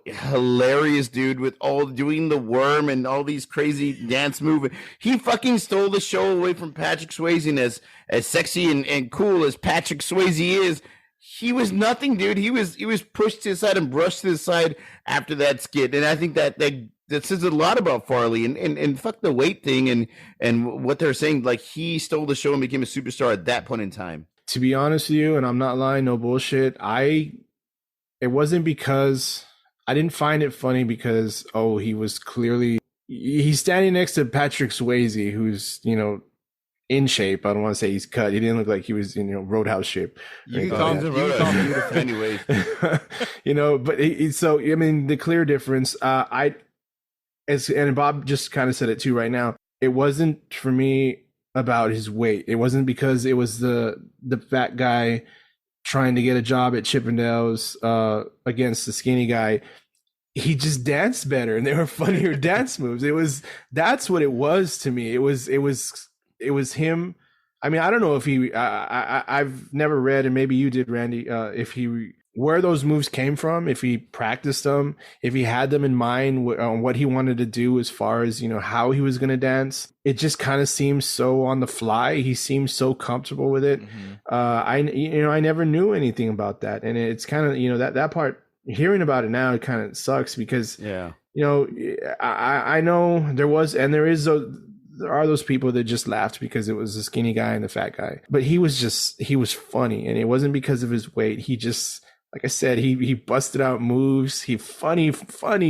hilarious dude with all doing the worm and all these crazy dance moves. He fucking stole the show away from Patrick Swayze, and as sexy and cool as Patrick Swayze is, he was nothing, dude. He was pushed to the side and brushed to the side after that skit. And I think that says a lot about Farley and fuck the weight thing and what they're saying. Like, he stole the show and became a superstar at that point in time. To be honest with you, and I'm not lying, no bullshit, it wasn't because I didn't find it funny because, he was clearly, he's standing next to Patrick Swayze, who's, in shape. I don't want to say he's cut. He didn't look like he was in, Roadhouse shape. You can call him beautiful anyway. But so, I mean, the clear difference, and Bob just kind of said it too right now. It wasn't for me about his weight. It wasn't because it was the fat guy trying to get a job at Chippendales against the skinny guy. He just danced better, and they were funnier dance moves. That's what it was to me. It was him. I mean, I don't know if I've never read, and maybe you did, Randy, where those moves came from, if he practiced them, if he had them in mind on what he wanted to do as far as, how he was going to dance. It just kind of seems so on the fly. He seems so comfortable with it. Mm-hmm. I never knew anything about that. And it's kind of, that part, hearing about it now, it kind of sucks because, I know there was, and there are those people that just laughed because it was the skinny guy and the fat guy, but he was funny, and it wasn't because of his weight. He just, like I said, he busted out moves. He funny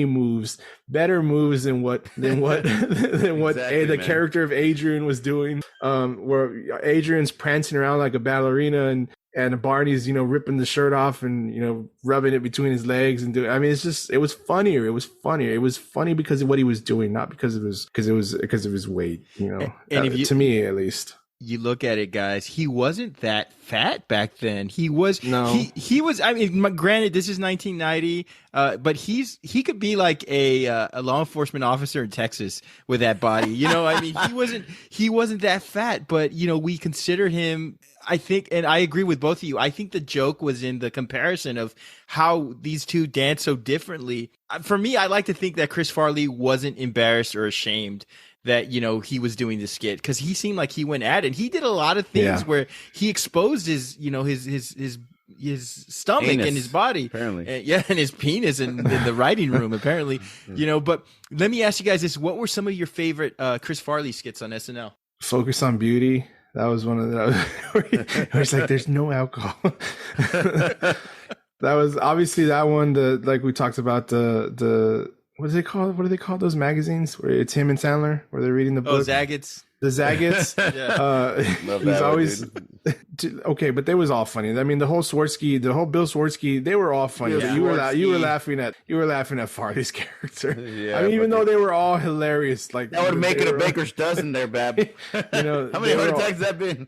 moves, better moves than what exactly, the character of Adrian was doing. Where Adrian's prancing around like a ballerina, and Barney's ripping the shirt off and rubbing it between his legs and doing. I mean, it was funnier. It was funny because of what he was doing, not because of his weight. And to me at least. You look at it, guys, he wasn't that fat back then. He was, he was, I mean, granted, this is 1990, but he could be like a law enforcement officer in Texas with that body. I mean, he wasn't that fat, but, we consider him, I think, and I agree with both of you. I think the joke was in the comparison of how these two dance so differently. For me, I like to think that Chris Farley wasn't embarrassed or ashamed that, he was doing the skit, because he seemed like he went at it. He did a lot of things where he exposed his, his stomach and his body, apparently, and his penis in the writing room, apparently, But let me ask you guys this: what were some of your favorite Chris Farley skits on SNL? Focus on Beauty. That was one of the. I was like, "There's no alcohol." That was obviously that one. Like we talked about the. What is it called? What do they call those magazines where it's him and Sandler, where they're reading the book? Oh, Zagat's. The Zagat's. He's always okay, but they was all funny. I mean, the whole Bill Swartzky, they were all funny. Yeah, you were laughing at Farley's character. Yeah, I mean, even though they were all hilarious, like that would make it a baker's dozen there, Bab. How many heart attacks that been?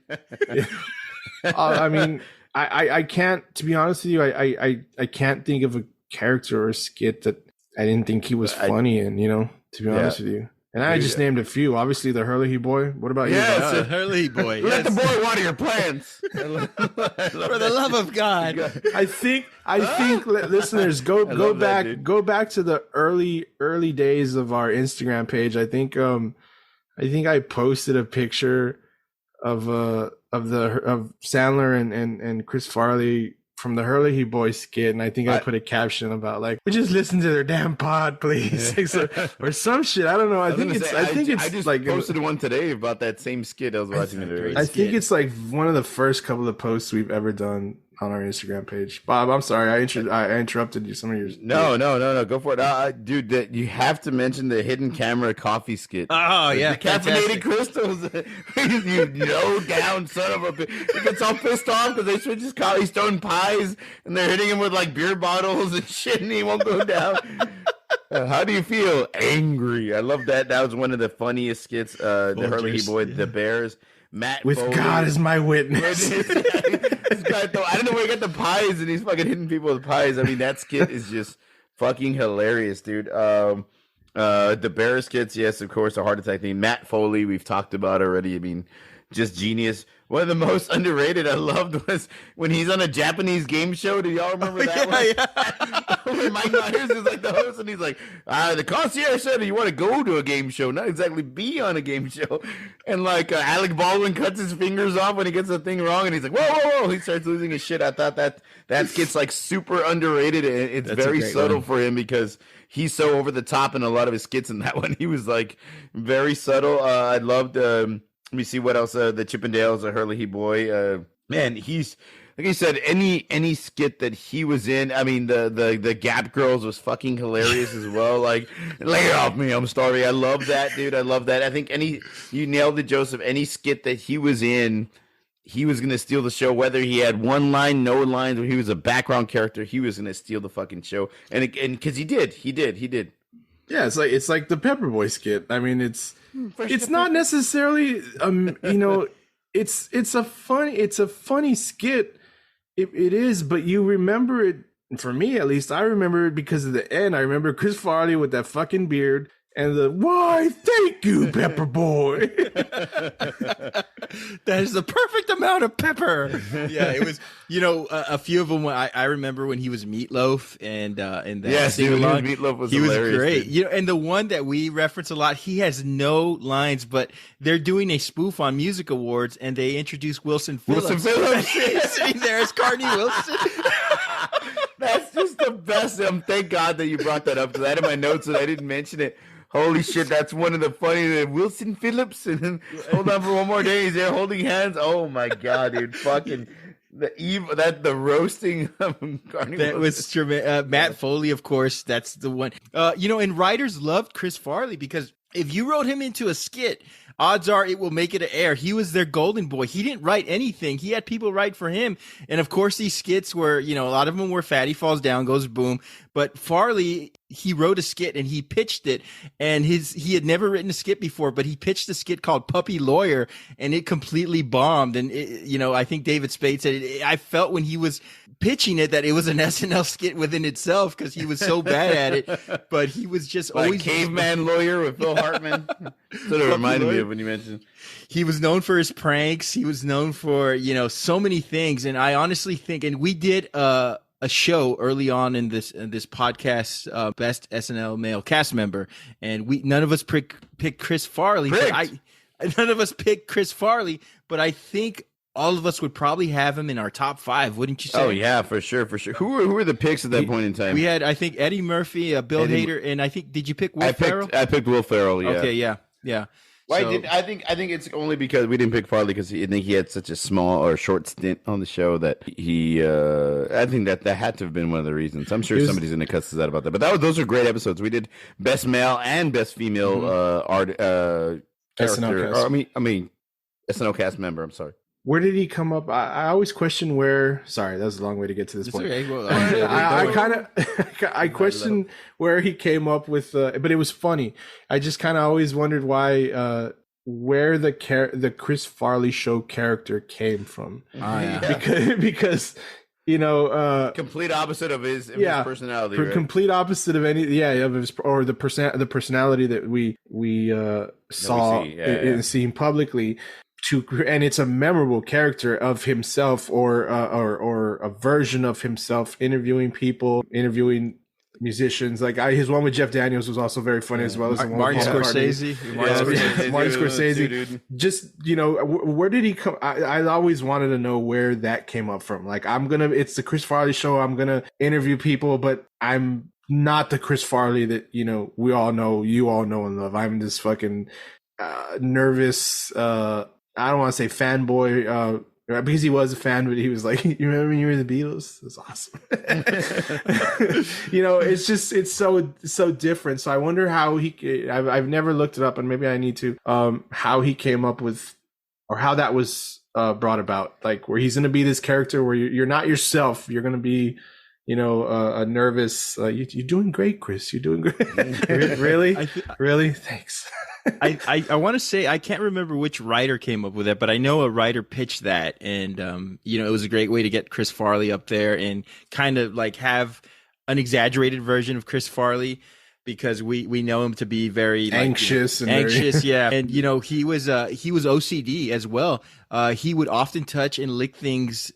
I mean, I can't. To be honest with you, I can't think of a character or a skit that I didn't think he was funny in, to be honest with you. And I just named a few. Obviously, the Hurley boy. What about you? Yes, the Hurley boy. Let the boy water your plants. For the love of God. I think listeners go back to the early days of our Instagram page. I think I posted a picture of Sandler and Chris Farley from the Hurley Boy skit, and I think I put a caption about like, we just listen to their damn pod, please, or some shit. I don't know. I think it's just like posted one today about that same skit I was watching today. I think it's like one of the first couple of posts we've ever done on our Instagram page. Bob, I'm sorry, I interrupted you. Some of yours. No, go for it, dude. You have to mention the hidden camera coffee skit. Oh yeah, the caffeinated crystals. you low down son of a bitch. He gets all pissed off because they switch his car. He's throwing pies and they're hitting him with like beer bottles and shit, and he won't go down. How do you feel? Angry. I love that. That was one of the funniest skits. The Hurley Boy, the Bears. Matt with Foley. God as my witness. This guy, though, I don't know where he got the pies, and he's fucking hitting people with pies. I mean, that skit is just fucking hilarious, dude. The Bear skits, yes, of course, a heart attack thing. Matt Foley, we've talked about already. I mean, just genius. One of the most underrated I loved was when he's on a Japanese game show. Do y'all remember that one? Where Mike Myers is like the host, and he's like, the concierge said you want to go to a game show, not exactly be on a game show. And like Alec Baldwin cuts his fingers off when he gets the thing wrong, and he's like, whoa. He starts losing his shit. I thought that skit's like super underrated, and it's very subtle for him because he's so over the top in a lot of his skits. And that one, he was like very subtle. I loved... let me see what else. The Chippendales, the Hurley Boy. Man, he's like I said, any skit that he was in. I mean, the Gap Girls was fucking hilarious as well. Like, lay it off me, I'm starving. I love that, dude. I love that. I think you nailed it, Joseph. Any skit that he was in, he was gonna steal the show. Whether he had one line, no lines, or he was a background character, he was gonna steal the fucking show. And because he did. Yeah, it's like the Pepperboy skit. I mean, it's not necessarily it's a funny skit. It is, but you remember it. For me, at least, I remember it because of the end. I remember Chris Farley with that fucking beard and the "Why, thank you, Pepperboy." That is the perfect amount of pepper. Yeah, it was. A few of them. I remember when he was Meatloaf and yes, Meatloaf was hilarious, great. Dude. And the one that we reference a lot, he has no lines, but they're doing a spoof on Music Awards, and they introduce Wilson Phillips. He's sitting there as Carney Wilson. That's just the best. Thank God that you brought that up because I had in my notes and I didn't mention it. Holy shit, that's one of the funny Wilson Phillips. And then hold on for one more day. He's there holding hands. Oh my God, dude. Fucking the roasting of Carney that Wilson. Was Matt Foley, of course. That's the one. And writers loved Chris Farley because if you wrote him into a skit, odds are it will make it to air. He was their golden boy. He didn't write anything. He had people write for him. And of course, these skits were, a lot of them were Fatty falls down, goes boom. But Farley, he wrote a skit and he pitched it. And he had never written a skit before, but he pitched a skit called Puppy Lawyer, and it completely bombed. And I think David Spade said I felt when he was pitching it that it was an SNL skit within itself because he was so bad at it. But he was just always Caveman Lawyer with Phil Hartman. Sort of reminded me of when you mentioned. He was known for his pranks. He was known for so many things. And I honestly think, and we did a show early on in this podcast, best SNL male cast member, and none of us picked Chris Farley. None of us picked Chris Farley, but I think all of us would probably have him in our top 5, wouldn't you say? Oh yeah, for sure. Who were the picks at that point in time? We had, I think, Eddie Murphy, Bill Hader, and I think, did you pick Will Ferrell? I picked Will Ferrell. Yeah. Okay. Yeah. Well, I think it's only because we didn't pick Farley because I think he had such a small or short stint on the show that he. I think that had to have been one of the reasons. I'm sure somebody's going to cuss us out about that. But those are great episodes. We did best male and best female art character. SNL cast. I mean, SNL cast member. I'm sorry. Where did he come up? I always question where. Sorry, that was a long way to get to this point. Okay. Well, I question where he came up with, but it was funny. I just kind of always wondered where the Chris Farley show character came from. Because complete opposite of his personality. Right? Complete opposite of of his or the personality that we saw seen publicly. And it's a memorable character of himself or a version of himself interviewing people, interviewing musicians. Like his one with Jeff Daniels was also very funny as well as Martin Scorsese. Martin Scorsese. Just, where did he come? I always wanted to know where that came up from. Like it's the Chris Farley show. I'm going to interview people, but I'm not the Chris Farley that, we all know, you all know and love. I'm this fucking nervous, I don't want to say fanboy, because he was a fan, but he was like, you remember when you were the Beatles? It was awesome. It's so different. So I wonder how I've never looked it up, and maybe I need to, how he came up with, or how that was brought about, like where he's going to be this character where you're not yourself. You're going to be, a nervous, you're doing great, Chris. You're doing great. Really? Really? Thanks. I want to say, I can't remember which writer came up with it, but I know a writer pitched that, and it was a great way to get Chris Farley up there and kind of like have an exaggerated version of Chris Farley, because we know him to be very anxious, yeah. And he was OCD as well. He would often touch and lick things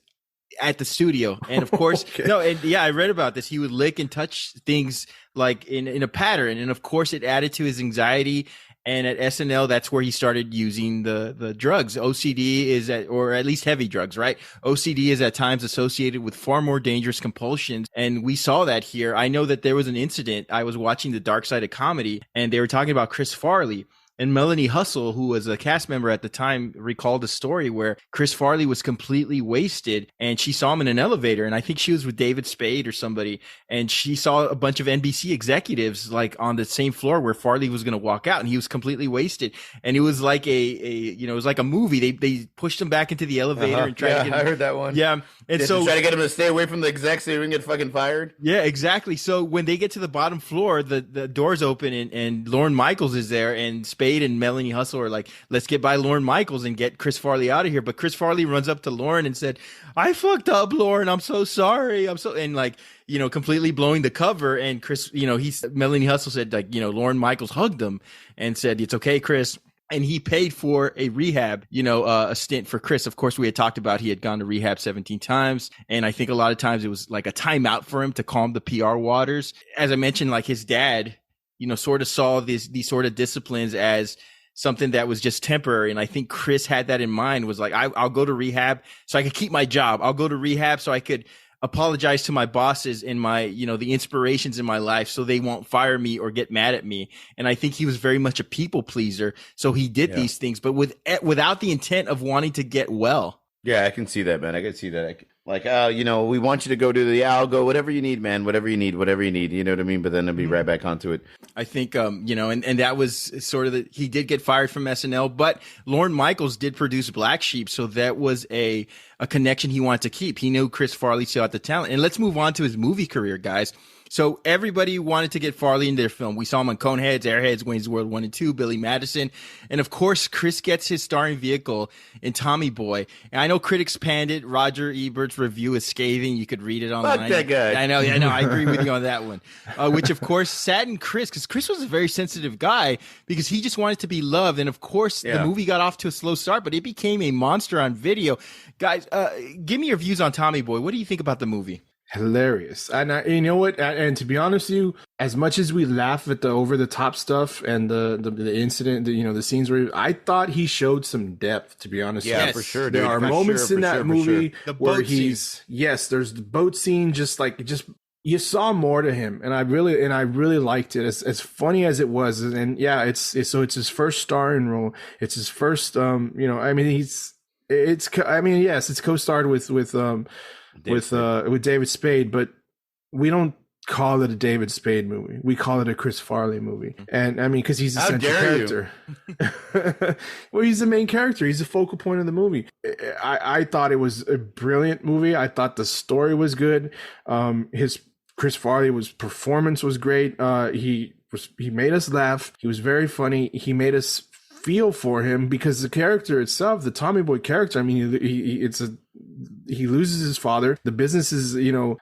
at the studio, and of course I read about this. He would lick and touch things like in a pattern, and of course it added to his anxiety. And at SNL, that's where he started using the drugs. OCD or at least heavy drugs, right? OCD is at times associated with far more dangerous compulsions. And we saw that here. I know that there was an incident. I was watching The Dark Side of Comedy, and they were talking about Chris Farley. And Melanie Hustle, who was a cast member at the time, recalled a story where Chris Farley was completely wasted and she saw him in an elevator. And I think she was with David Spade or somebody. And she saw a bunch of NBC executives like on the same floor where Farley was going to walk out, and he was completely wasted. And it was like it was like a movie. They pushed him back into the elevator and tried to get him. I heard that one. Yeah. And so try to get him to stay away from the execs so he wouldn't get fucking fired. Yeah, exactly. So when they get to the bottom floor, the doors open and Lorne Michaels is there, and Spade and Melanie Hustle are like, let's get by Lorne Michaels and get Chris Farley out of here. But Chris Farley runs up to Lorne and said, I fucked up, Lorne. I'm so sorry. And like, completely blowing the cover. And Chris, Melanie Hustle said, like, Lorne Michaels hugged him and said, it's okay, Chris. And he paid for a rehab, a stint for Chris. Of course, we had talked about he had gone to rehab 17 times. And I think a lot of times it was like a timeout for him to calm the PR waters. As I mentioned, like his dad, sort of saw these sort of disciplines as something that was just temporary. And I think Chris had that in mind, was like, I'll go to rehab so I could keep my job. I'll go to rehab so I could apologize to my bosses and my, the inspirations in my life so they won't fire me or get mad at me. And I think he was very much a people pleaser. So he did these things, but without the intent of wanting to get well. Yeah, I can see that, man. I can see that. Like, we want you to go to I'll go, whatever you need, man, whatever you need. You know what I mean? But then I'll be right back onto it. I think, and that was sort of he did get fired from SNL, but Lorne Michaels did produce Black Sheep. So that was a connection he wanted to keep. He knew Chris Farley saw out the talent. And let's move on to his movie career, guys. So everybody wanted to get Farley in their film. We saw him on Coneheads, Airheads, Wayne's World 1 and 2, Billy Madison. And of course, Chris gets his starring vehicle in Tommy Boy. And I know critics panned it. Roger Ebert's review is scathing. You could read it online. Fuck that guy. I know. I agree with you on that one. Which of course saddened Chris, because Chris was a very sensitive guy because he just wanted to be loved. And of course, the movie got off to a slow start, but it became a monster on video. Guys, give me your views on Tommy Boy. What do you think about the movie? Hilarious. And you know what? And to be honest with you, as much as we laugh at the over the top stuff and the incident, the scenes where I thought he showed some depth, to be honest with you. Yeah, for sure. There are moments in that movie where there's the boat scene, just you saw more to him. And I really liked it. As funny as it was. And yeah, it's his first starring role. It's his first, it's co-starred with David Spade, but we don't call it a David Spade movie. We call it a Chris Farley movie. And I mean, because he's the central character. Well, he's the main character. He's the focal point of the movie. I thought it was a brilliant movie. I thought the story was good. His Chris Farley's performance was great. He made us laugh. He was very funny. He made us feel for him because the character itself, the Tommy Boy character, I mean, he loses his father. The business is,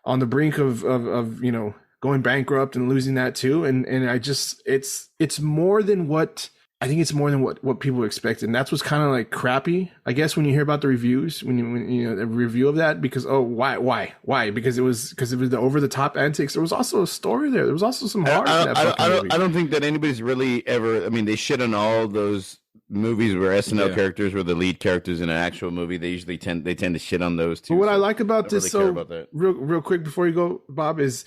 on the brink of going bankrupt and losing that too. And it's more than what I think it's more than what people expected. And that's what's kind of like crappy, I guess, when you hear about the reviews, when a review of that, because, why? Because it was the over the top antics. There was also a story there. There was also some heart in that movie. I don't think that anybody's really ever, I mean, they shit on all those movies where SNL characters were the lead characters in an actual movie. They usually tend to shit on those too. But what I like about this, real quick before you go, Bob, is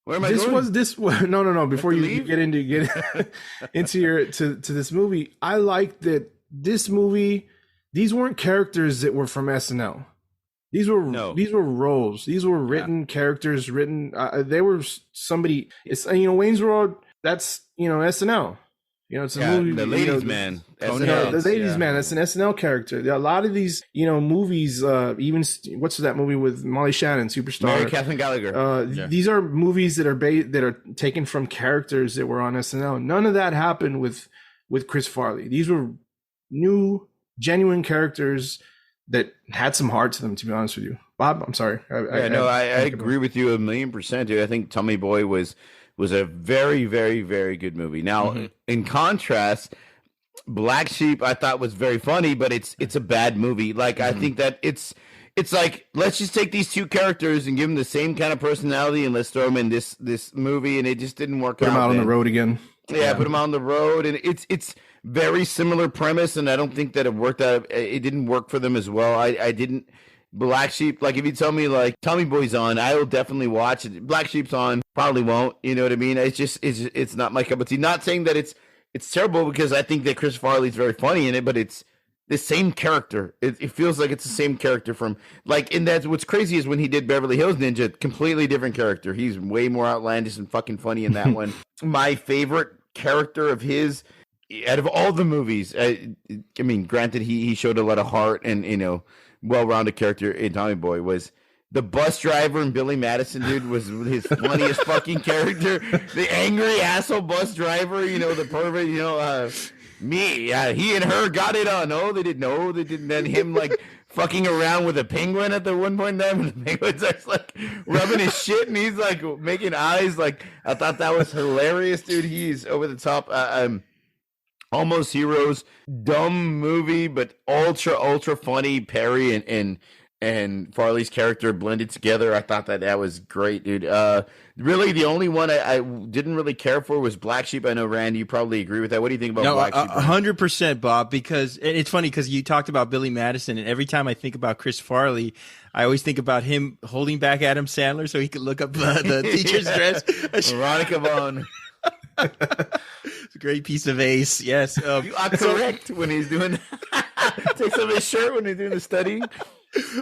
where am I going? No. Before you get into this movie, I like that this movie. These weren't characters that were from SNL. These were roles. These were written characters. They were somebody. It's Wayne's World. That's SNL. It's a movie. The Ladies Man. The Ladies Man. That's an SNL character. A lot of these, movies. Even what's that movie with Molly Shannon, Superstar? Mary Catherine Gallagher. These are movies that are taken from characters that were on SNL. None of that happened with Chris Farley. These were new, genuine characters that had some heart to them. To be honest with you, Bob, I'm sorry. I agree with you 1,000,000%. Dude. I think Tommy Boy was a very, very, very good movie. Now, in contrast, Black Sheep I thought was very funny, but it's a bad movie. Like I think that it's like, let's just take these two characters and give them the same kind of personality and let's throw them in this movie, and it just didn't work out. Put them out on the road again. Yeah, put them out on the road, and it's very similar premise, and I don't think that it worked out. It didn't work for them as well. I didn't. Black Sheep, like if you tell me like Tommy Boy's on, I will definitely watch it. Black Sheep's on, probably won't. You know what I mean? It's not my cup of tea. Not saying that it's terrible because I think that Chris Farley's very funny in it, but it's the same character. It feels like it's the same character from like, and that's what's crazy is when he did Beverly Hills Ninja, completely different character. He's way more outlandish and fucking funny in that one. My favorite character of his out of all the movies, I mean, granted, he showed a lot of heart and, you know, well-rounded character in Tommy Boy, was the bus driver and Billy Madison, dude, was his funniest fucking character. The angry asshole bus driver, you know, the pervert, you know, he and her got it on. No, they didn't. Then him, like, fucking around with a penguin at the one point in time, and the penguin's just, like, rubbing his shit, and he's, like, making eyes. Like, I thought that was hilarious, dude. He's over the top. Almost Heroes, dumb movie, but ultra funny. Perry and Farley's character blended together. I thought that was great, dude. Really, the only one I didn't really care for was Black Sheep. I know, Randy, you probably agree with that. What do you think about Black Sheep? 100%, Bob, because it's funny because you talked about Billy Madison, and every time I think about Chris Farley, I always think about him holding back Adam Sandler so he could look up the teacher's dress. Veronica Vaughn. It's a great piece of ace. Yes. You are correct when he's doing takes off his shirt when he's doing the study.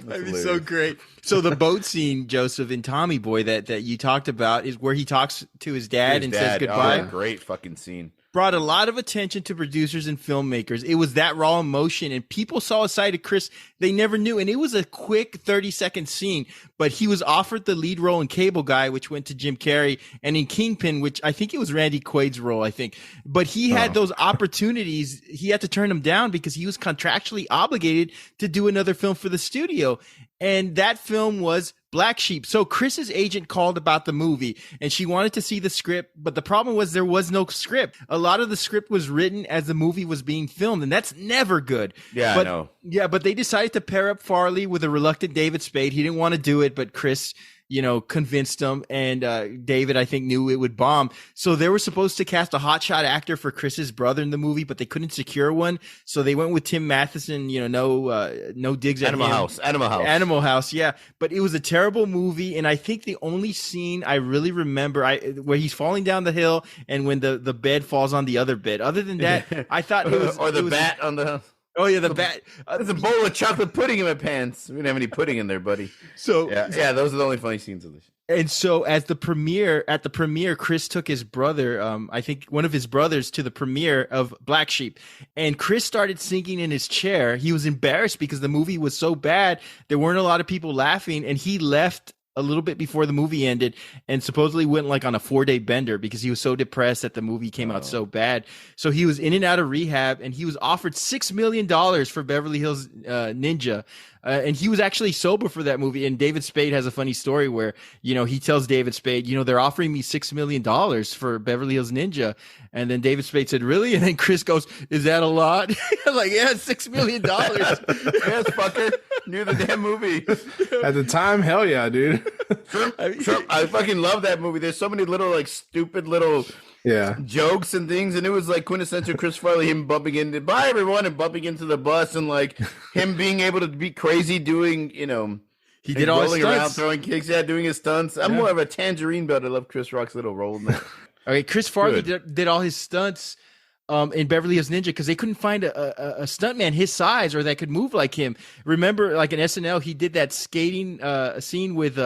That'd be so great. So the boat scene, Joseph, in Tommy Boy that you talked about is where he talks to his dad and says goodbye. Oh, great fucking scene. Brought a lot of attention to producers and filmmakers. It was that raw emotion, and people saw a side of Chris they never knew. And it was a quick 30-second scene, but he was offered the lead role in Cable Guy, which went to Jim Carrey, and in Kingpin, which I think it was Randy Quaid's role, I think. But he had those opportunities. He had to turn them down because he was contractually obligated to do another film for the studio. And that film was Black Sheep. So Chris's agent called about the movie and she wanted to see the script, but the problem was there was no script. A lot of the script was written as the movie was being filmed, and that's never good. Yeah, but, I know. Yeah, but they decided to pair up Farley with a reluctant David Spade. He didn't want to do it, but Chris, you know, convinced him, and David, I think, knew it would bomb. So they were supposed to cast a hotshot actor for Chris's brother in the movie, but they couldn't secure one. So they went with Tim Matheson. You know, no digs at him. Animal House, yeah. But it was a terrible movie, and I think the only scene I really remember where he's falling down the hill and when the bed falls on the other bed. Other than that, I thought it was or the bat on the. Oh yeah, the bat. There's a bowl of chocolate pudding in my pants. We didn't have any pudding in there, buddy. So yeah, those are the only funny scenes of this. And so at the premiere, Chris took his brother, I think one of his brothers, to the premiere of Black Sheep. And Chris started singing in his chair. He was embarrassed because the movie was so bad. There weren't a lot of people laughing, and he left a little bit before the movie ended and supposedly went like on a 4-day bender because he was so depressed that the movie came out so bad. So he was in and out of rehab, and he was offered $6 million for Beverly Hills Ninja. And he was actually sober for that movie. And David Spade has a funny story where, you know, he tells David Spade, you know, they're offering me $6 million for Beverly Hills Ninja. And then David Spade said, really? And then Chris goes, is that a lot? I'm like, yeah, $6 million. Yes, fucker. Knew the damn movie. At the time, hell yeah, dude. I fucking love that movie. There's so many little, like, stupid little jokes and things, and it was like quintessential Chris Farley, him bumping into bye everyone and bumping into the bus, and like him being able to be crazy doing, you know, he did all his stunts, around throwing kicks, doing his stunts. I'm more of a Tangerine Belt. I love Chris Rock's little role in that. Okay, Chris Farley did all his stunts in Beverly Hills Ninja because they couldn't find a stuntman his size or that could move like him. Remember, like in SNL, he did that skating scene with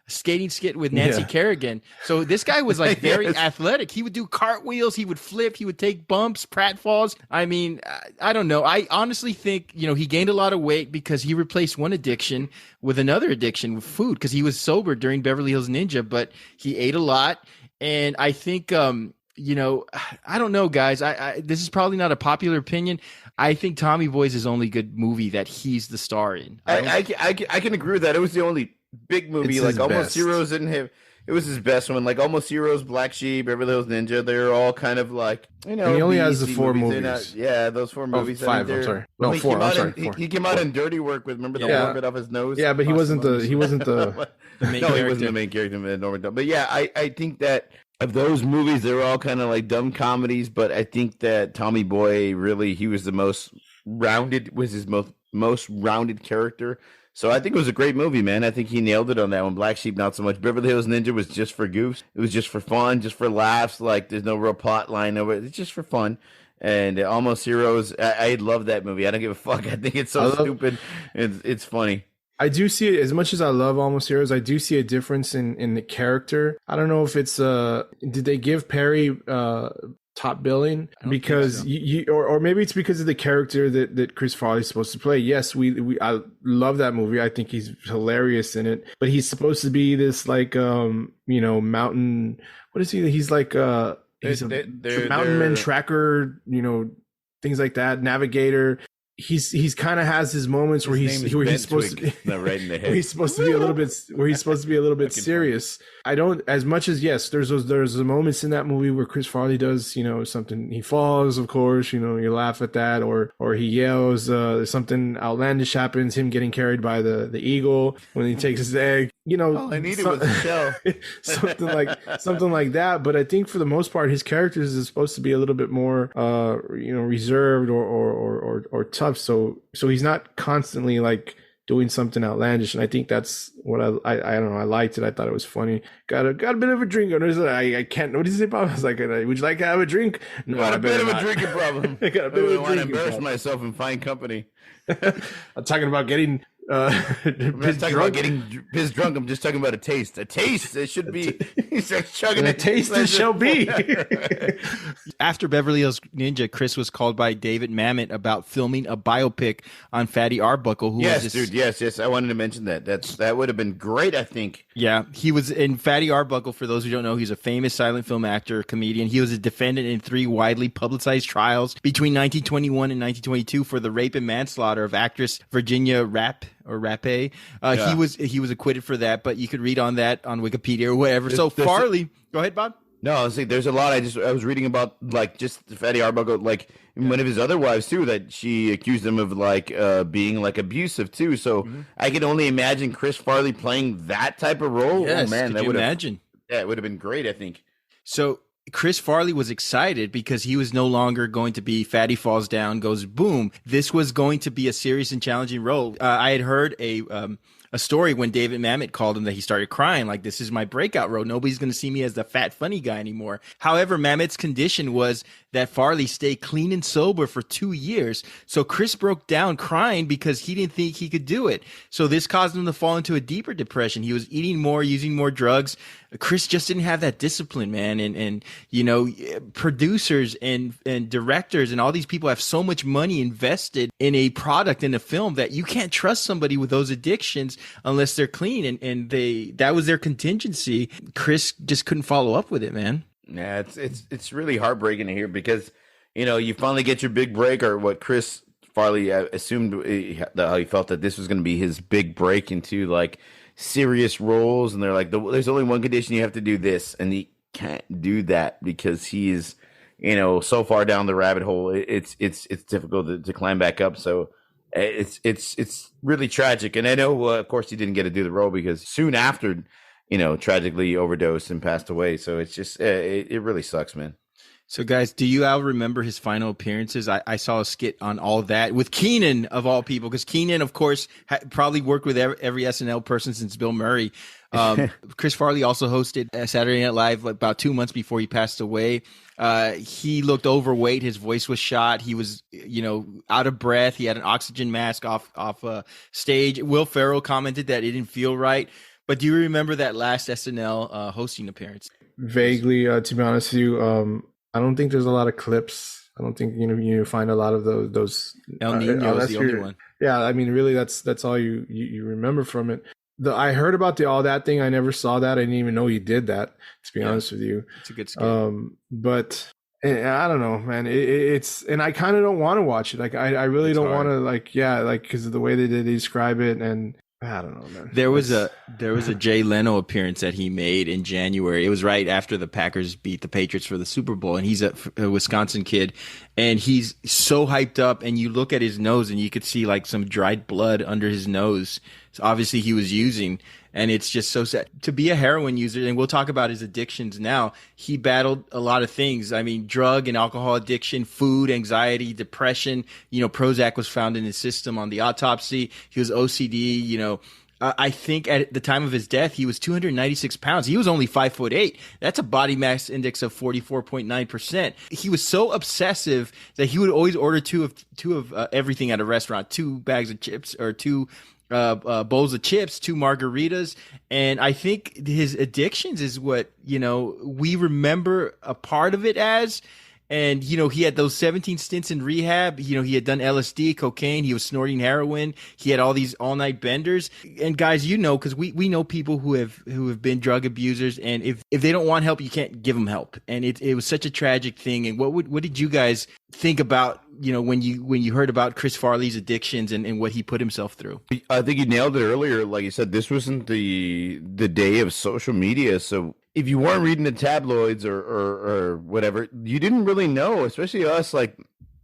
skating skit with Nancy Kerrigan. So this guy was like very athletic. He would do cartwheels, he would flip, he would take bumps, pratfalls. I mean, I don't know. I honestly think, you know, he gained a lot of weight because he replaced one addiction with another addiction with food because he was sober during Beverly Hills Ninja, but he ate a lot. And I think, you know, I don't know, guys. This is probably not a popular opinion. I think Tommy Boy's his only good movie that he's the star in. I can agree with that. It was the only big movie. Like Almost Heroes didn't have. It was his best one. Like Almost Heroes, Black Sheep, Beverly Hills Ninja. They're all kind of like, you know. And he only has the 4 movies. Those 4 movies. 5. I'm sorry. No, 4. I'm sorry. 4. He came out in Dirty Work with remember the orbit off his nose. Yeah, but he wasn't the main no, character. He wasn't the main character. Norman. But yeah, I think that of those movies, they're all kind of like dumb comedies. But I think that Tommy Boy really, he was the most rounded. Was his most rounded character. So I think it was a great movie, man. I think he nailed it on that one. Black Sheep, not so much. Beverly Hills Ninja was just for goofs. It was just for fun, just for laughs. Like there's no real plot line over it. It's just for fun. And Almost Heroes, I love that movie. I don't give a fuck. I think it's so stupid. It's funny. I do see it, as much as I love Almost Heroes, I do see a difference in the character. I don't know if it's did they give Perry top billing because or maybe it's because of the character that Chris Farley is supposed to play. Yes, I love that movie. I think he's hilarious in it, but he's supposed to be this like mountain, what is he? He's like he's a mountain man tracker, things like that, navigator. He's kind of has his moments where he's supposed to be right in the head. Where he's supposed to be a little bit serious. I don't, as much as, yes, there's moments in that movie where Chris Farley does something, he falls, of course, you laugh at that, or he yells, something outlandish happens, him getting carried by the eagle when he takes his egg, all I needed was a shell. something like that. But I think for the most part his characters is supposed to be a little bit more reserved or tough, so he's not constantly like doing something outlandish, and I think that's what I don't know. I liked it. I thought it was funny. Got a bit of a drink. I can't. What did he say, Bob? I was like, would you like to have a drink? No, got a bit of a drinking problem. I got a bit of a drinking problem. I want to embarrass myself in fine company. I'm talking about getting. I'm not talking about getting pissed drunk. I'm just talking about a taste. A taste. It should be. He starts chugging a taste. It shall be. After Beverly Hills Ninja, Chris was called by David Mamet about filming a biopic on Fatty Arbuckle. Yes. I wanted to mention that. That would have been great, I think. Yeah, he was in Fatty Arbuckle. For those who don't know, he's a famous silent film actor, comedian. He was a defendant in 3 widely publicized trials between 1921 and 1922 for the rape and manslaughter of actress Virginia Rappe. He was acquitted for that, but you could read on that on Wikipedia or whatever. Farley, go ahead, Bob. No, see, there's a lot. I was reading about like just Fatty Arbuckle, like one of his other wives too, that she accused him of like being like abusive too. So I can only imagine Chris Farley playing that type of role. Yes, oh man, that would imagine. Yeah, it would have been great, I think. So Chris Farley was excited because he was no longer going to be Fatty falls down, goes boom. This was going to be a serious and challenging role. I had heard a story when David Mamet called him that he started crying, like, this is my breakout role. Nobody's going to see me as the fat, funny guy anymore. However, Mamet's condition was that Farley stay clean and sober for 2 years. So Chris broke down crying because he didn't think he could do it. So this caused him to fall into a deeper depression. He was eating more, using more drugs. Chris just didn't have that discipline, man. And producers and directors and all these people have so much money invested in a product, in a film, that you can't trust somebody with those addictions unless they're clean. And that was their contingency. Chris just couldn't follow up with it, man. Yeah, it's really heartbreaking to hear because, you finally get your big break, or what Chris Farley assumed how he felt that this was going to be his big break into like serious roles. And they're like, there's only one condition, you have to do this. And he can't do that because he's, so far down the rabbit hole. It's difficult to climb back up. So it's really tragic. And I know, of course, he didn't get to do the role because soon after, tragically overdosed and passed away. So it's just, it really sucks, man. So guys, do you all remember his final appearances? I saw a skit on all that with Keenan of all people, because Keenan, of course, probably worked with every SNL person since Bill Murray. Chris Farley also hosted Saturday Night Live about 2 months before he passed away. He looked overweight. His voice was shot. He was, out of breath. He had an oxygen mask off stage. Will Ferrell commented that it didn't feel right. But do you remember that last SNL hosting appearance? Vaguely, to be honest with you. I don't think there's a lot of clips. I don't think you find a lot of those. El Nino is the only one. Yeah, I mean, really, that's all you remember from it. I heard about the all that thing. I never saw that. I didn't even know he did that. To be honest with you, it's a good skit. But I don't know, man. It's and I kind of don't want to watch it. Like I really don't want to because of the way they describe it, and I don't know, man. There was a Jay Leno appearance that he made in January. It was right after the Packers beat the Patriots for the Super Bowl, and he's a Wisconsin kid, and he's so hyped up, and you look at his nose and you could see like some dried blood under his nose. It's So obviously he was using, and it's just so sad to be a heroin user. And we'll talk about his addictions now. He battled a lot of things. I mean, drug and alcohol addiction, food, anxiety, depression. Prozac was found in his system on the autopsy. He was OCD, I think at the time of his death, he was 296 pounds. He was only 5'8". That's a body mass index of 44.9%. He was so obsessive that he would always order two of everything at a restaurant, 2 bags of chips or 2 bowls of chips, 2 margaritas. And I think his addictions is what, we remember a part of it as. And, he had those 17 stints in rehab. He had done LSD, cocaine. He was snorting heroin. He had all these all-night benders. And guys, because we know people who have been drug abusers. And if they don't want help, you can't give them help. And it was such a tragic thing. And what did you guys think about, when you heard about Chris Farley's addictions and what he put himself through? I think you nailed it earlier. Like you said, this wasn't the day of social media. So if you weren't reading the tabloids or whatever, you didn't really know, especially us. Like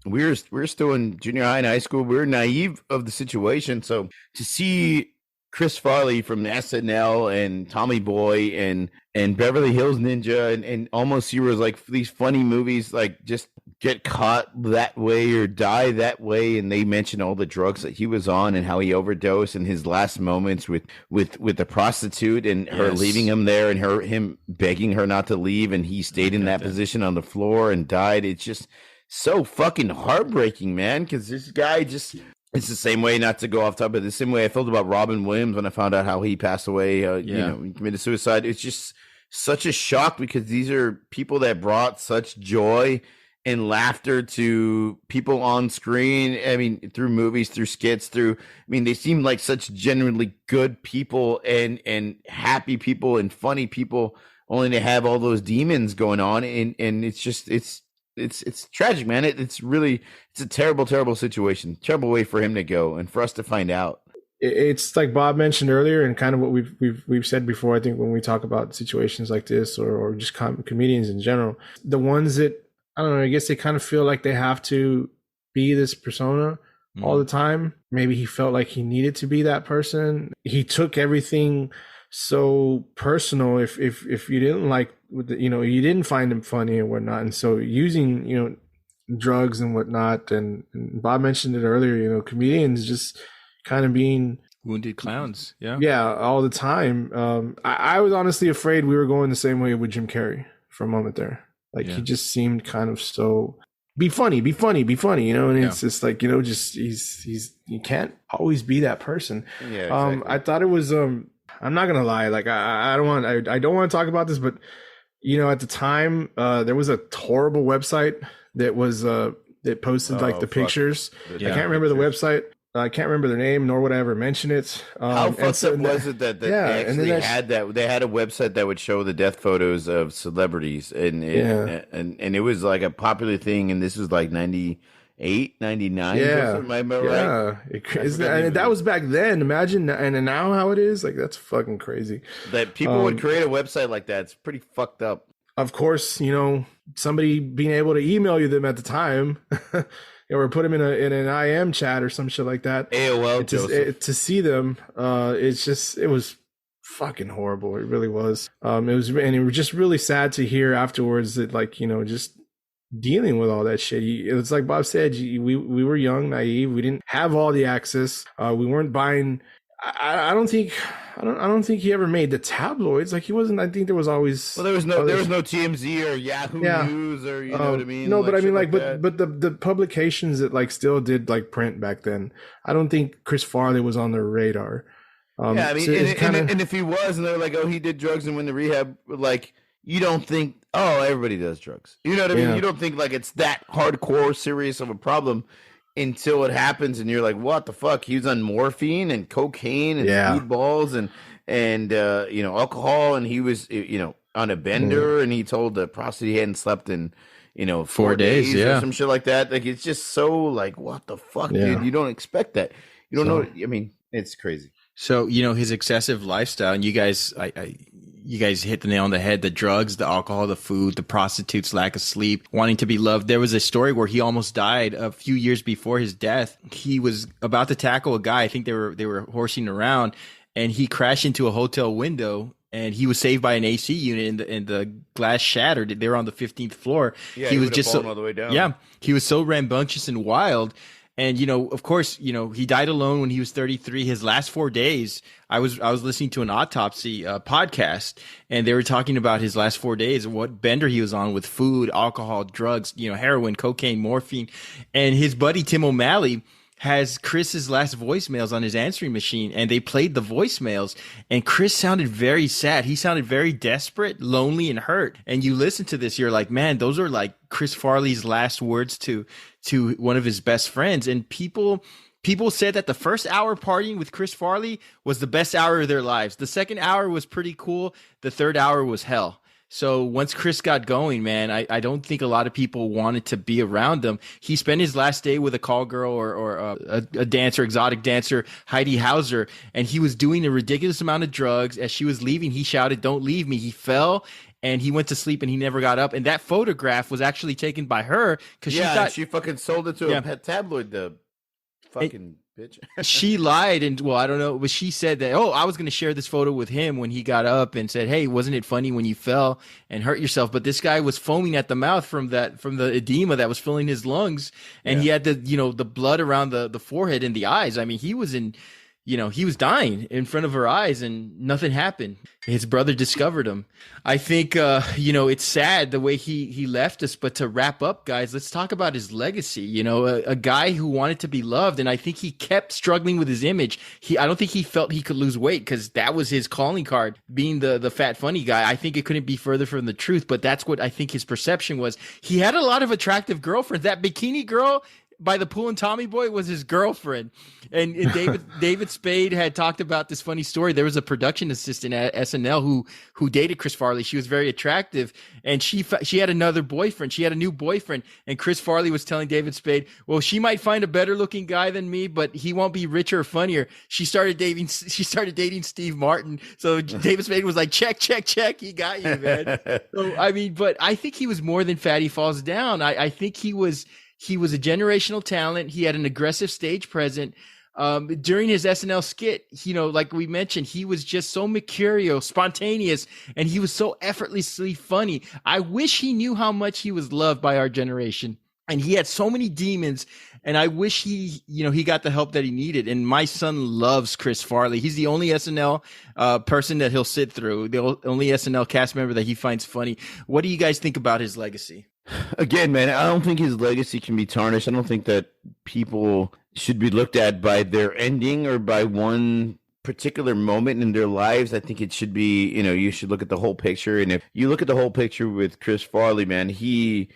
we were still in junior high and high school. We were naive of the situation. So to see Chris Farley from SNL and Tommy Boy and Beverly Hills Ninja and Almost Heroes, like these funny movies, like just get caught that way or die that way. And they mention all the drugs that he was on and how he overdosed and his last moments with the prostitute and her leaving him there and him begging her not to leave. And he stayed in that position on the floor and died. It's just so fucking heartbreaking, man. Cause this guy it's the same way, not to go off topic, the same way I felt about Robin Williams when I found out how he passed away, he committed suicide. It's just such a shock because these are people that brought such joy and laughter to people on screen. I mean, through movies, through skits, they seem like such genuinely good people and happy people and funny people, only to have all those demons going on. And it's just, it's tragic, man. It's a terrible, terrible situation. Terrible way for him to go and for us to find out. It's like Bob mentioned earlier, and kind of what we've said before. I think when we talk about situations like this, or just comedians in general, the ones that I don't know, I guess they kind of feel like they have to be this persona all the time. Maybe he felt like he needed to be that person. He took everything so personal. If you didn't like, you didn't find him funny and whatnot, and so using drugs and whatnot. And Bob mentioned it earlier. Comedians just kind of being wounded clowns. All the time. I was honestly afraid we were going the same way with Jim Carrey for a moment there. Like he just seemed kind of so be funny, and it's just like, he's you can't always be that person. Exactly. I thought it was I'm not gonna lie, like I don't want to talk about this, but at the time there was a horrible website that was that posted the pictures. I can't remember the website. I can't remember their name, nor would I ever mention it. How fucked up was it that they actually had that? They had a website that would show the death photos of celebrities, and it was like a popular thing. And this was like 98, 99. Am I right? And that was back then. Imagine, and now how it is. Like, that's fucking crazy. That people would create a website like that. It's pretty fucked up. Of course, somebody being able to email you them at the time. Or put them in an IM chat or some shit like that. AOL to see them. It was fucking horrible. It really was. It was just really sad to hear afterwards that, like, just dealing with all that shit. It's like Bob said, we were young, naive. We didn't have all the access. We weren't buying. I don't think he ever made the tabloids. Like, he wasn't. I think there was always. Well, there was no TMZ or Yahoo News or what I mean. No, but I mean, but the publications that like still did like print back then. I don't think Chris Farley was on their radar. And if he was, and they're like, oh, he did drugs and went to rehab, like, you don't think, oh, everybody does drugs. You know what I mean? You don't think like it's that hardcore serious of a problem until it happens, and you're like, what the fuck? He was on morphine and cocaine and speedballs and alcohol, and he was on a bender, and he told the prostitute he hadn't slept in 4 days or some shit like that. Like, it's just so like, what the fuck, dude? You don't expect that. You don't know. I mean, it's crazy. So his excessive lifestyle, and you guys, you guys hit the nail on the head. The drugs, the alcohol, the food, the prostitutes, lack of sleep, wanting to be loved. There was a story where he almost died a few years before his death. He was about to tackle a guy. I think they were horsing around, and he crashed into a hotel window. And he was saved by an AC unit, and the glass shattered. They were on the 15th floor. Yeah, he was just so, all the way down. Yeah, he was so rambunctious and wild. And, you know, of course, you know, he died alone when he was 33. His last 4 days, I was listening to an autopsy podcast, and they were talking about his last 4 days, what bender he was on with food, alcohol, drugs, you know, heroin, cocaine, morphine. And his buddy, Tim O'Malley, has Chris's last voicemails on his answering machine, and they played the voicemails, and Chris sounded very sad. He sounded very desperate, lonely, and hurt. And you listen to this, you're like, man, those are like Chris Farley's last words to one of his best friends. And people said that the first hour partying with Chris Farley was the best hour of their lives. The second hour was pretty cool. The third hour was hell. So once Chris got going, man, I don't think a lot of people wanted to be around him. He spent his last day with a call girl or a dancer, exotic dancer, Heidi Hauser, and he was doing a ridiculous amount of drugs. As she was leaving, he shouted, "Don't leave me." He fell, and he went to sleep, and he never got up. And that photograph was actually taken by her because she fucking sold it to a pet tabloid, the fucking bitch. She lied, and well, I don't know, but she said that, oh, I was going to share this photo with him when he got up, and said, hey, wasn't it funny when you fell and hurt yourself? But this guy was foaming at the mouth from the edema that was filling his lungs, and he had the blood around the forehead and the eyes. I mean, he was he was dying in front of her eyes, and nothing happened. His brother discovered him. I think, it's sad the way he left us. But to wrap up, guys, let's talk about his legacy. You know, a guy who wanted to be loved, and I think he kept struggling with his image. I don't think he felt he could lose weight because that was his calling card, being the fat, funny guy. I think it couldn't be further from the truth, but that's what I think his perception was. He had a lot of attractive girlfriends. That bikini girl by the pool and Tommy Boy was his girlfriend. And David Spade had talked about this funny story. There was a production assistant at SNL who dated Chris Farley. She was very attractive, and she had another boyfriend. She had a new boyfriend, and Chris Farley was telling David Spade, well, she might find a better looking guy than me, but he won't be richer or funnier. She started dating Steve Martin. So David Spade was like, check, he got you, man. So I mean, but I think he was more than fat. He falls down. I think he was a generational talent. He had an aggressive stage presence. During his SNL skit, like we mentioned, he was just so mercurial, spontaneous, and he was so effortlessly funny. I wish he knew how much he was loved by our generation. And he had so many demons, and I wish he got the help that he needed. And my son loves Chris Farley. He's the only SNL person that he'll sit through, the only SNL cast member that he finds funny. What do you guys think about his legacy? Again, man, I don't think his legacy can be tarnished. I don't think that people should be looked at by their ending or by one particular moment in their lives. I think it should be, you should look at the whole picture. And if you look at the whole picture with Chris Farley, man, he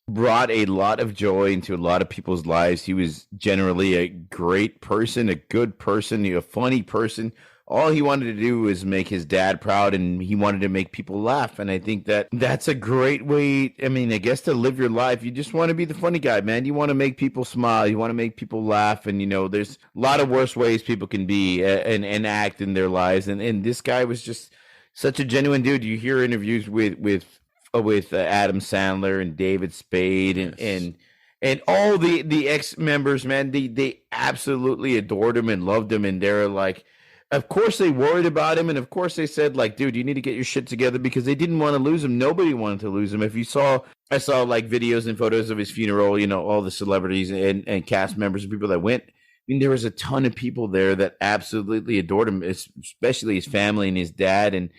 brought a lot of joy into a lot of people's lives. He was generally a great person, a good person, a funny person. All he wanted to do was make his dad proud, and he wanted to make people laugh. And I think that that's a great way, I guess, to live your life. You just want to be the funny guy, man. You want to make people smile. You want to make people laugh. And, there's a lot of worse ways people can be and act in their lives. And this guy was just such a genuine dude. You hear interviews with Adam Sandler and David Spade and all the ex-members, man. They absolutely adored him and loved him. And they're like, of course they worried about him, and of course they said, like, dude, you need to get your shit together, because they didn't want to lose him. Nobody wanted to lose him. I saw like videos and photos of his funeral, all the celebrities and cast members and people that went. I mean, there was a ton of people there that absolutely adored him, especially his family and his dad, and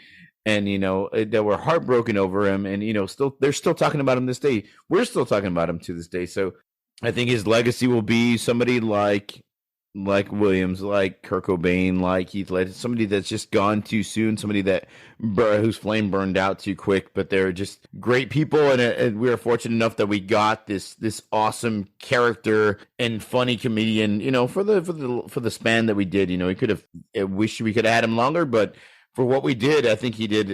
that were heartbroken over him, and they're still talking about him this day. We're still talking about him to this day. So I think his legacy will be somebody like Williams, like Kurt Cobain, like Heath Ledger, somebody that's just gone too soon, somebody whose flame burned out too quick. But they're just great people, and we were fortunate enough that we got this awesome character and funny comedian, for the span that we did. We could have wished we could have had him longer, but for what we did, I think he did.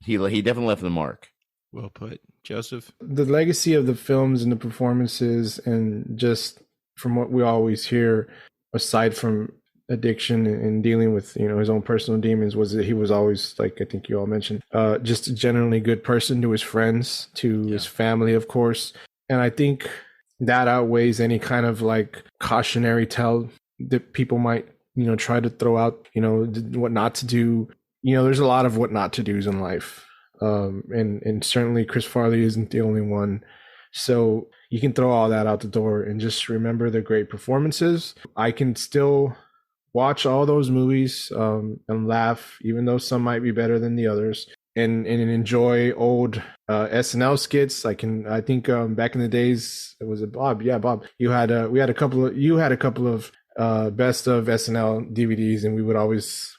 He definitely left the mark. Well put, Joseph. The legacy of the films and the performances, and just from what we always hear, aside from addiction and dealing with, his own personal demons was that he was always, like I think you all mentioned, just a generally good person to his friends, to his family, of course. And I think that outweighs any kind of like cautionary tale that people might, try to throw out, what not to do. There's a lot of what not to do's in life. And certainly Chris Farley isn't the only one. So you can throw all that out the door and just remember the great performances. I can still watch all those movies and laugh, even though some might be better than the others, and enjoy old SNL skits. I think back in the days, was it Bob? Yeah, Bob. We had a couple of best of SNL DVDs, and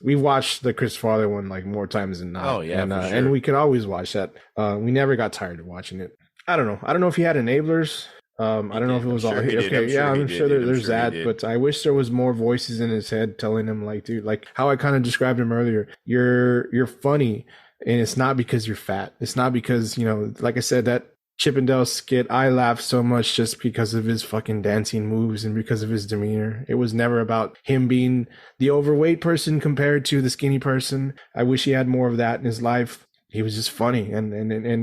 we watched the Chris Farley one like more times than not. Oh yeah, and, for sure. And we could always watch that. We never got tired of watching it. I don't know if he had enablers. I don't know if it was all okay. I'm sure there's that, but I wish there was more voices in his head telling him, like, dude, like how I kind of described him earlier. You're funny, and it's not because you're fat. It's not because, like I said, that Chippendale skit, I laughed so much just because of his fucking dancing moves and because of his demeanor. It was never about him being the overweight person compared to the skinny person. I wish he had more of that in his life. He was just funny, and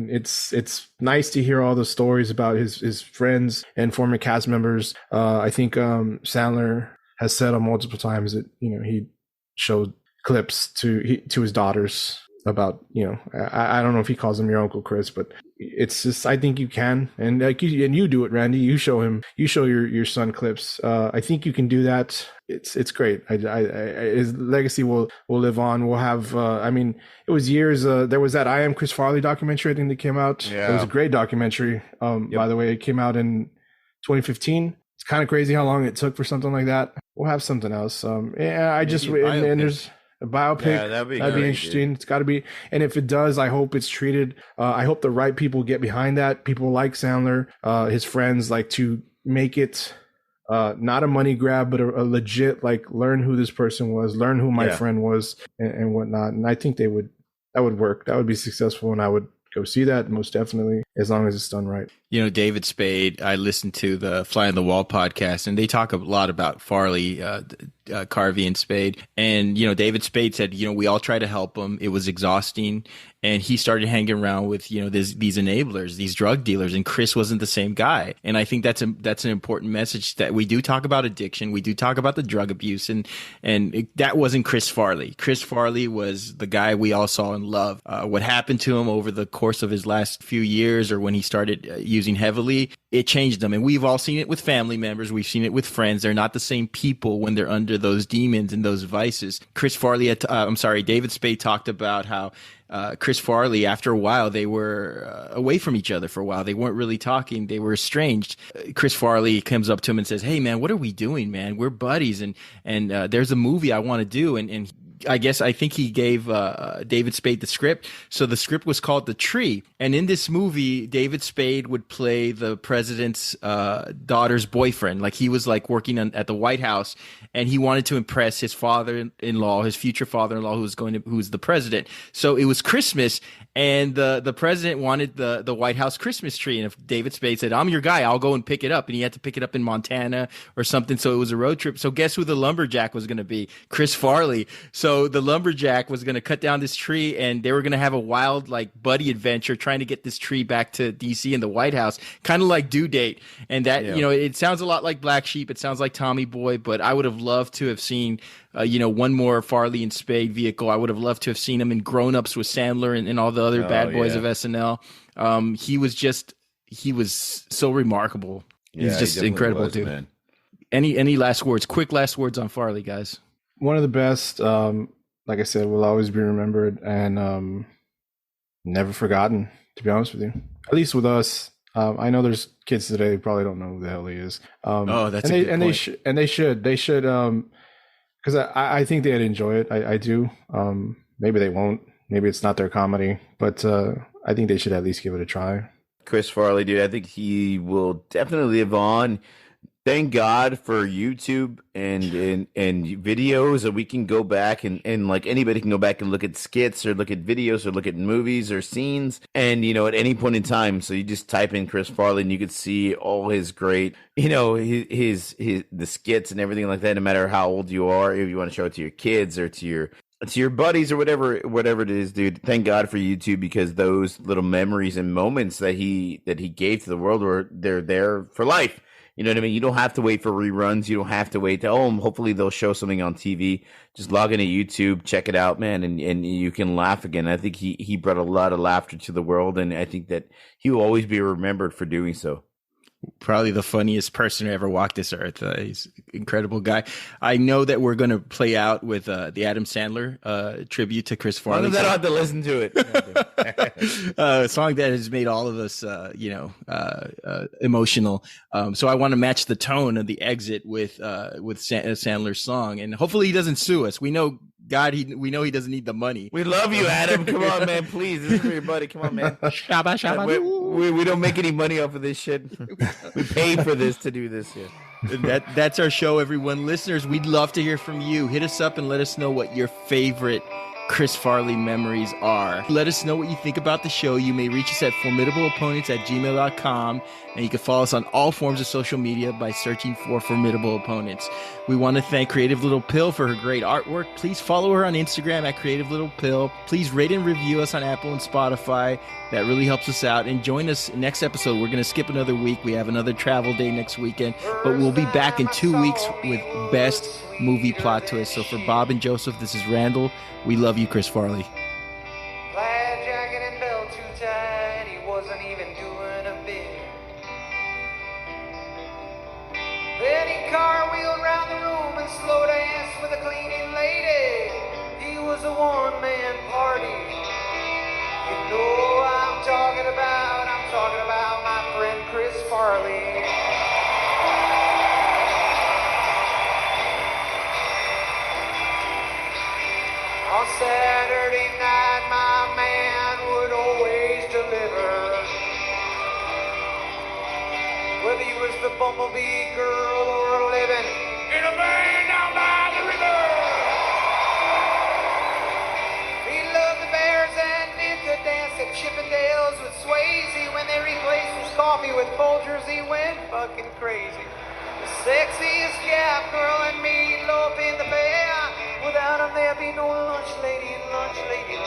it's nice to hear all the stories about his friends and former cast members. I think Sandler has said on multiple times that he showed clips to his daughters about, I don't know if he calls him your Uncle Chris, but it's just, I think you can, and like you do it, Randy. You show your son clips. I think you can do that. It's great. His legacy will live on. We'll have. It was years. There was that I Am Chris Farley documentary, I think, that came out. Yeah. It was a great documentary. By the way, it came out in 2015. It's kind of crazy how long it took for something like that. We'll have something else. And there's a biopic. Yeah, that'd be interesting. Dude. It's got to be. And if it does, I hope it's treated. I hope the right people get behind that. People like Sandler, his friends, like to make it not a money grab, but a legit, like, learn who this person was, learn who my friend was, and whatnot. And I think that would work. That would be successful, and I would go see that most definitely, as long as it's done right. David Spade, I listened to the Fly on the Wall podcast, and they talk a lot about Farley, Carvey and Spade. And, David Spade said, we all try to help him. It was exhausting. And he started hanging around with, these enablers, these drug dealers, and Chris wasn't the same guy. And I think that's an important message, that we do talk about addiction. We do talk about the drug abuse, and that wasn't Chris Farley. Chris Farley was the guy we all saw and loved. What happened to him over the course of his last few years, or when he started using heavily, it changed him. And we've all seen it with family members. We've seen it with friends. They're not the same people when they're under those demons and those vices. David Spade talked about how Chris Farley, after a while, they were away from each other for a while. They weren't really talking. They were estranged. Chris Farley comes up to him and says, "Hey, man, what are we doing, man? We're buddies, and there's a movie I want to do." And I think he gave David Spade the script. So the script was called The Tree. And in this movie, David Spade would play the president's daughter's boyfriend. Like, he was like working at the White House, and he wanted to impress his father-in-law, his future father-in-law, who was the president. So it was Christmas, and the president wanted the White House Christmas tree. And if David Spade said, "I'm your guy, I'll go and pick it up," and he had to pick it up in Montana or something. So it was a road trip. So guess who the lumberjack was going to be? Chris Farley. So the lumberjack was going to cut down this tree, and they were going to have a wild, like, buddy adventure trying to get this tree back to DC and the White House, kind of like Due Date. And that, it sounds a lot like Black Sheep. It sounds like Tommy Boy, but I would have loved to have seen, one more Farley and Spade vehicle. I would have loved to have seen him in Grown Ups with Sandler and all the other bad boys of SNL. He was so remarkable. He's just incredible, dude. Man. Any last words? Quick last words on Farley, guys. One of the best, like I said, will always be remembered and never forgotten, to be honest with you. At least with us. I know there's kids today who probably don't know who the hell he is. That's a good point. They should, because I think they'd enjoy it. I do. Maybe they won't. Maybe it's not their comedy, but I think they should at least give it a try. Chris Farley, dude, I think he will definitely live on. thank God for YouTube and videos that we can go back and like anybody can go back and look at skits or look at videos or look at movies or scenes. And, at any point in time, so you just type in Chris Farley and you could see all his great, his the skits and everything like that, no matter how old you are, if you want to show it to your kids or to your buddies or whatever it is, dude. Thank God for YouTube, because those little memories and moments that he gave to the world they're there for life. You know what I mean? You don't have to wait for reruns. You don't have to wait hopefully they'll show something on TV. Just log into YouTube, check it out, man, and you can laugh again. I think he brought a lot of laughter to the world, and I think that he will always be remembered for doing so. Probably the funniest person who ever walked this earth. He's an incredible guy. I know that we're going to play out with the Adam Sandler tribute to Chris Farley. I don't have to listen to it. A song that has made all of us, emotional. So I want to match the tone of the exit with Sandler's song, and hopefully he doesn't sue us. We know. God, we know he doesn't need the money. We love you, Adam. Come on, man. Please. This is for your buddy. Come on, man. Shabba, shabba, we don't make any money off of this shit. We paid for this to do this shit. That's our show, everyone. Listeners, we'd love to hear from you. Hit us up and let us know what your favorite Chris Farley memories are. Let us know what you think about the show. You may reach us at formidableopponents@gmail.com, and you can follow us on all forms of social media by searching for Formidable Opponents. We want to thank Creative Little Pill for her great artwork. Please follow her on Instagram at Creative Little Pill. Please rate and review us on Apple and Spotify. That really helps us out. And join us next episode. We're going to skip another week. We have another travel day next weekend, but we'll be back in 2 weeks with best movie plot twist. So for Bob and Joseph, this is Randall. We love you, Chris Farley. Plaid jacket and belt too tight, he wasn't even doing a bit. Then he cartwheeled around the room and slow danced with a cleaning lady. He was a one-man party. You know I'm talking about my friend Chris Farley. On Saturday night, my man would always deliver. Whether he was the bumblebee girl or living in a van down by the river. He loved the Bears and did the dance at Chippendales with Swayze. When they replaced his coffee with Folgers, he went fucking crazy. The sexiest Gap girl and me loaf in the bed. Without him there'd be no lunch lady, lunch lady,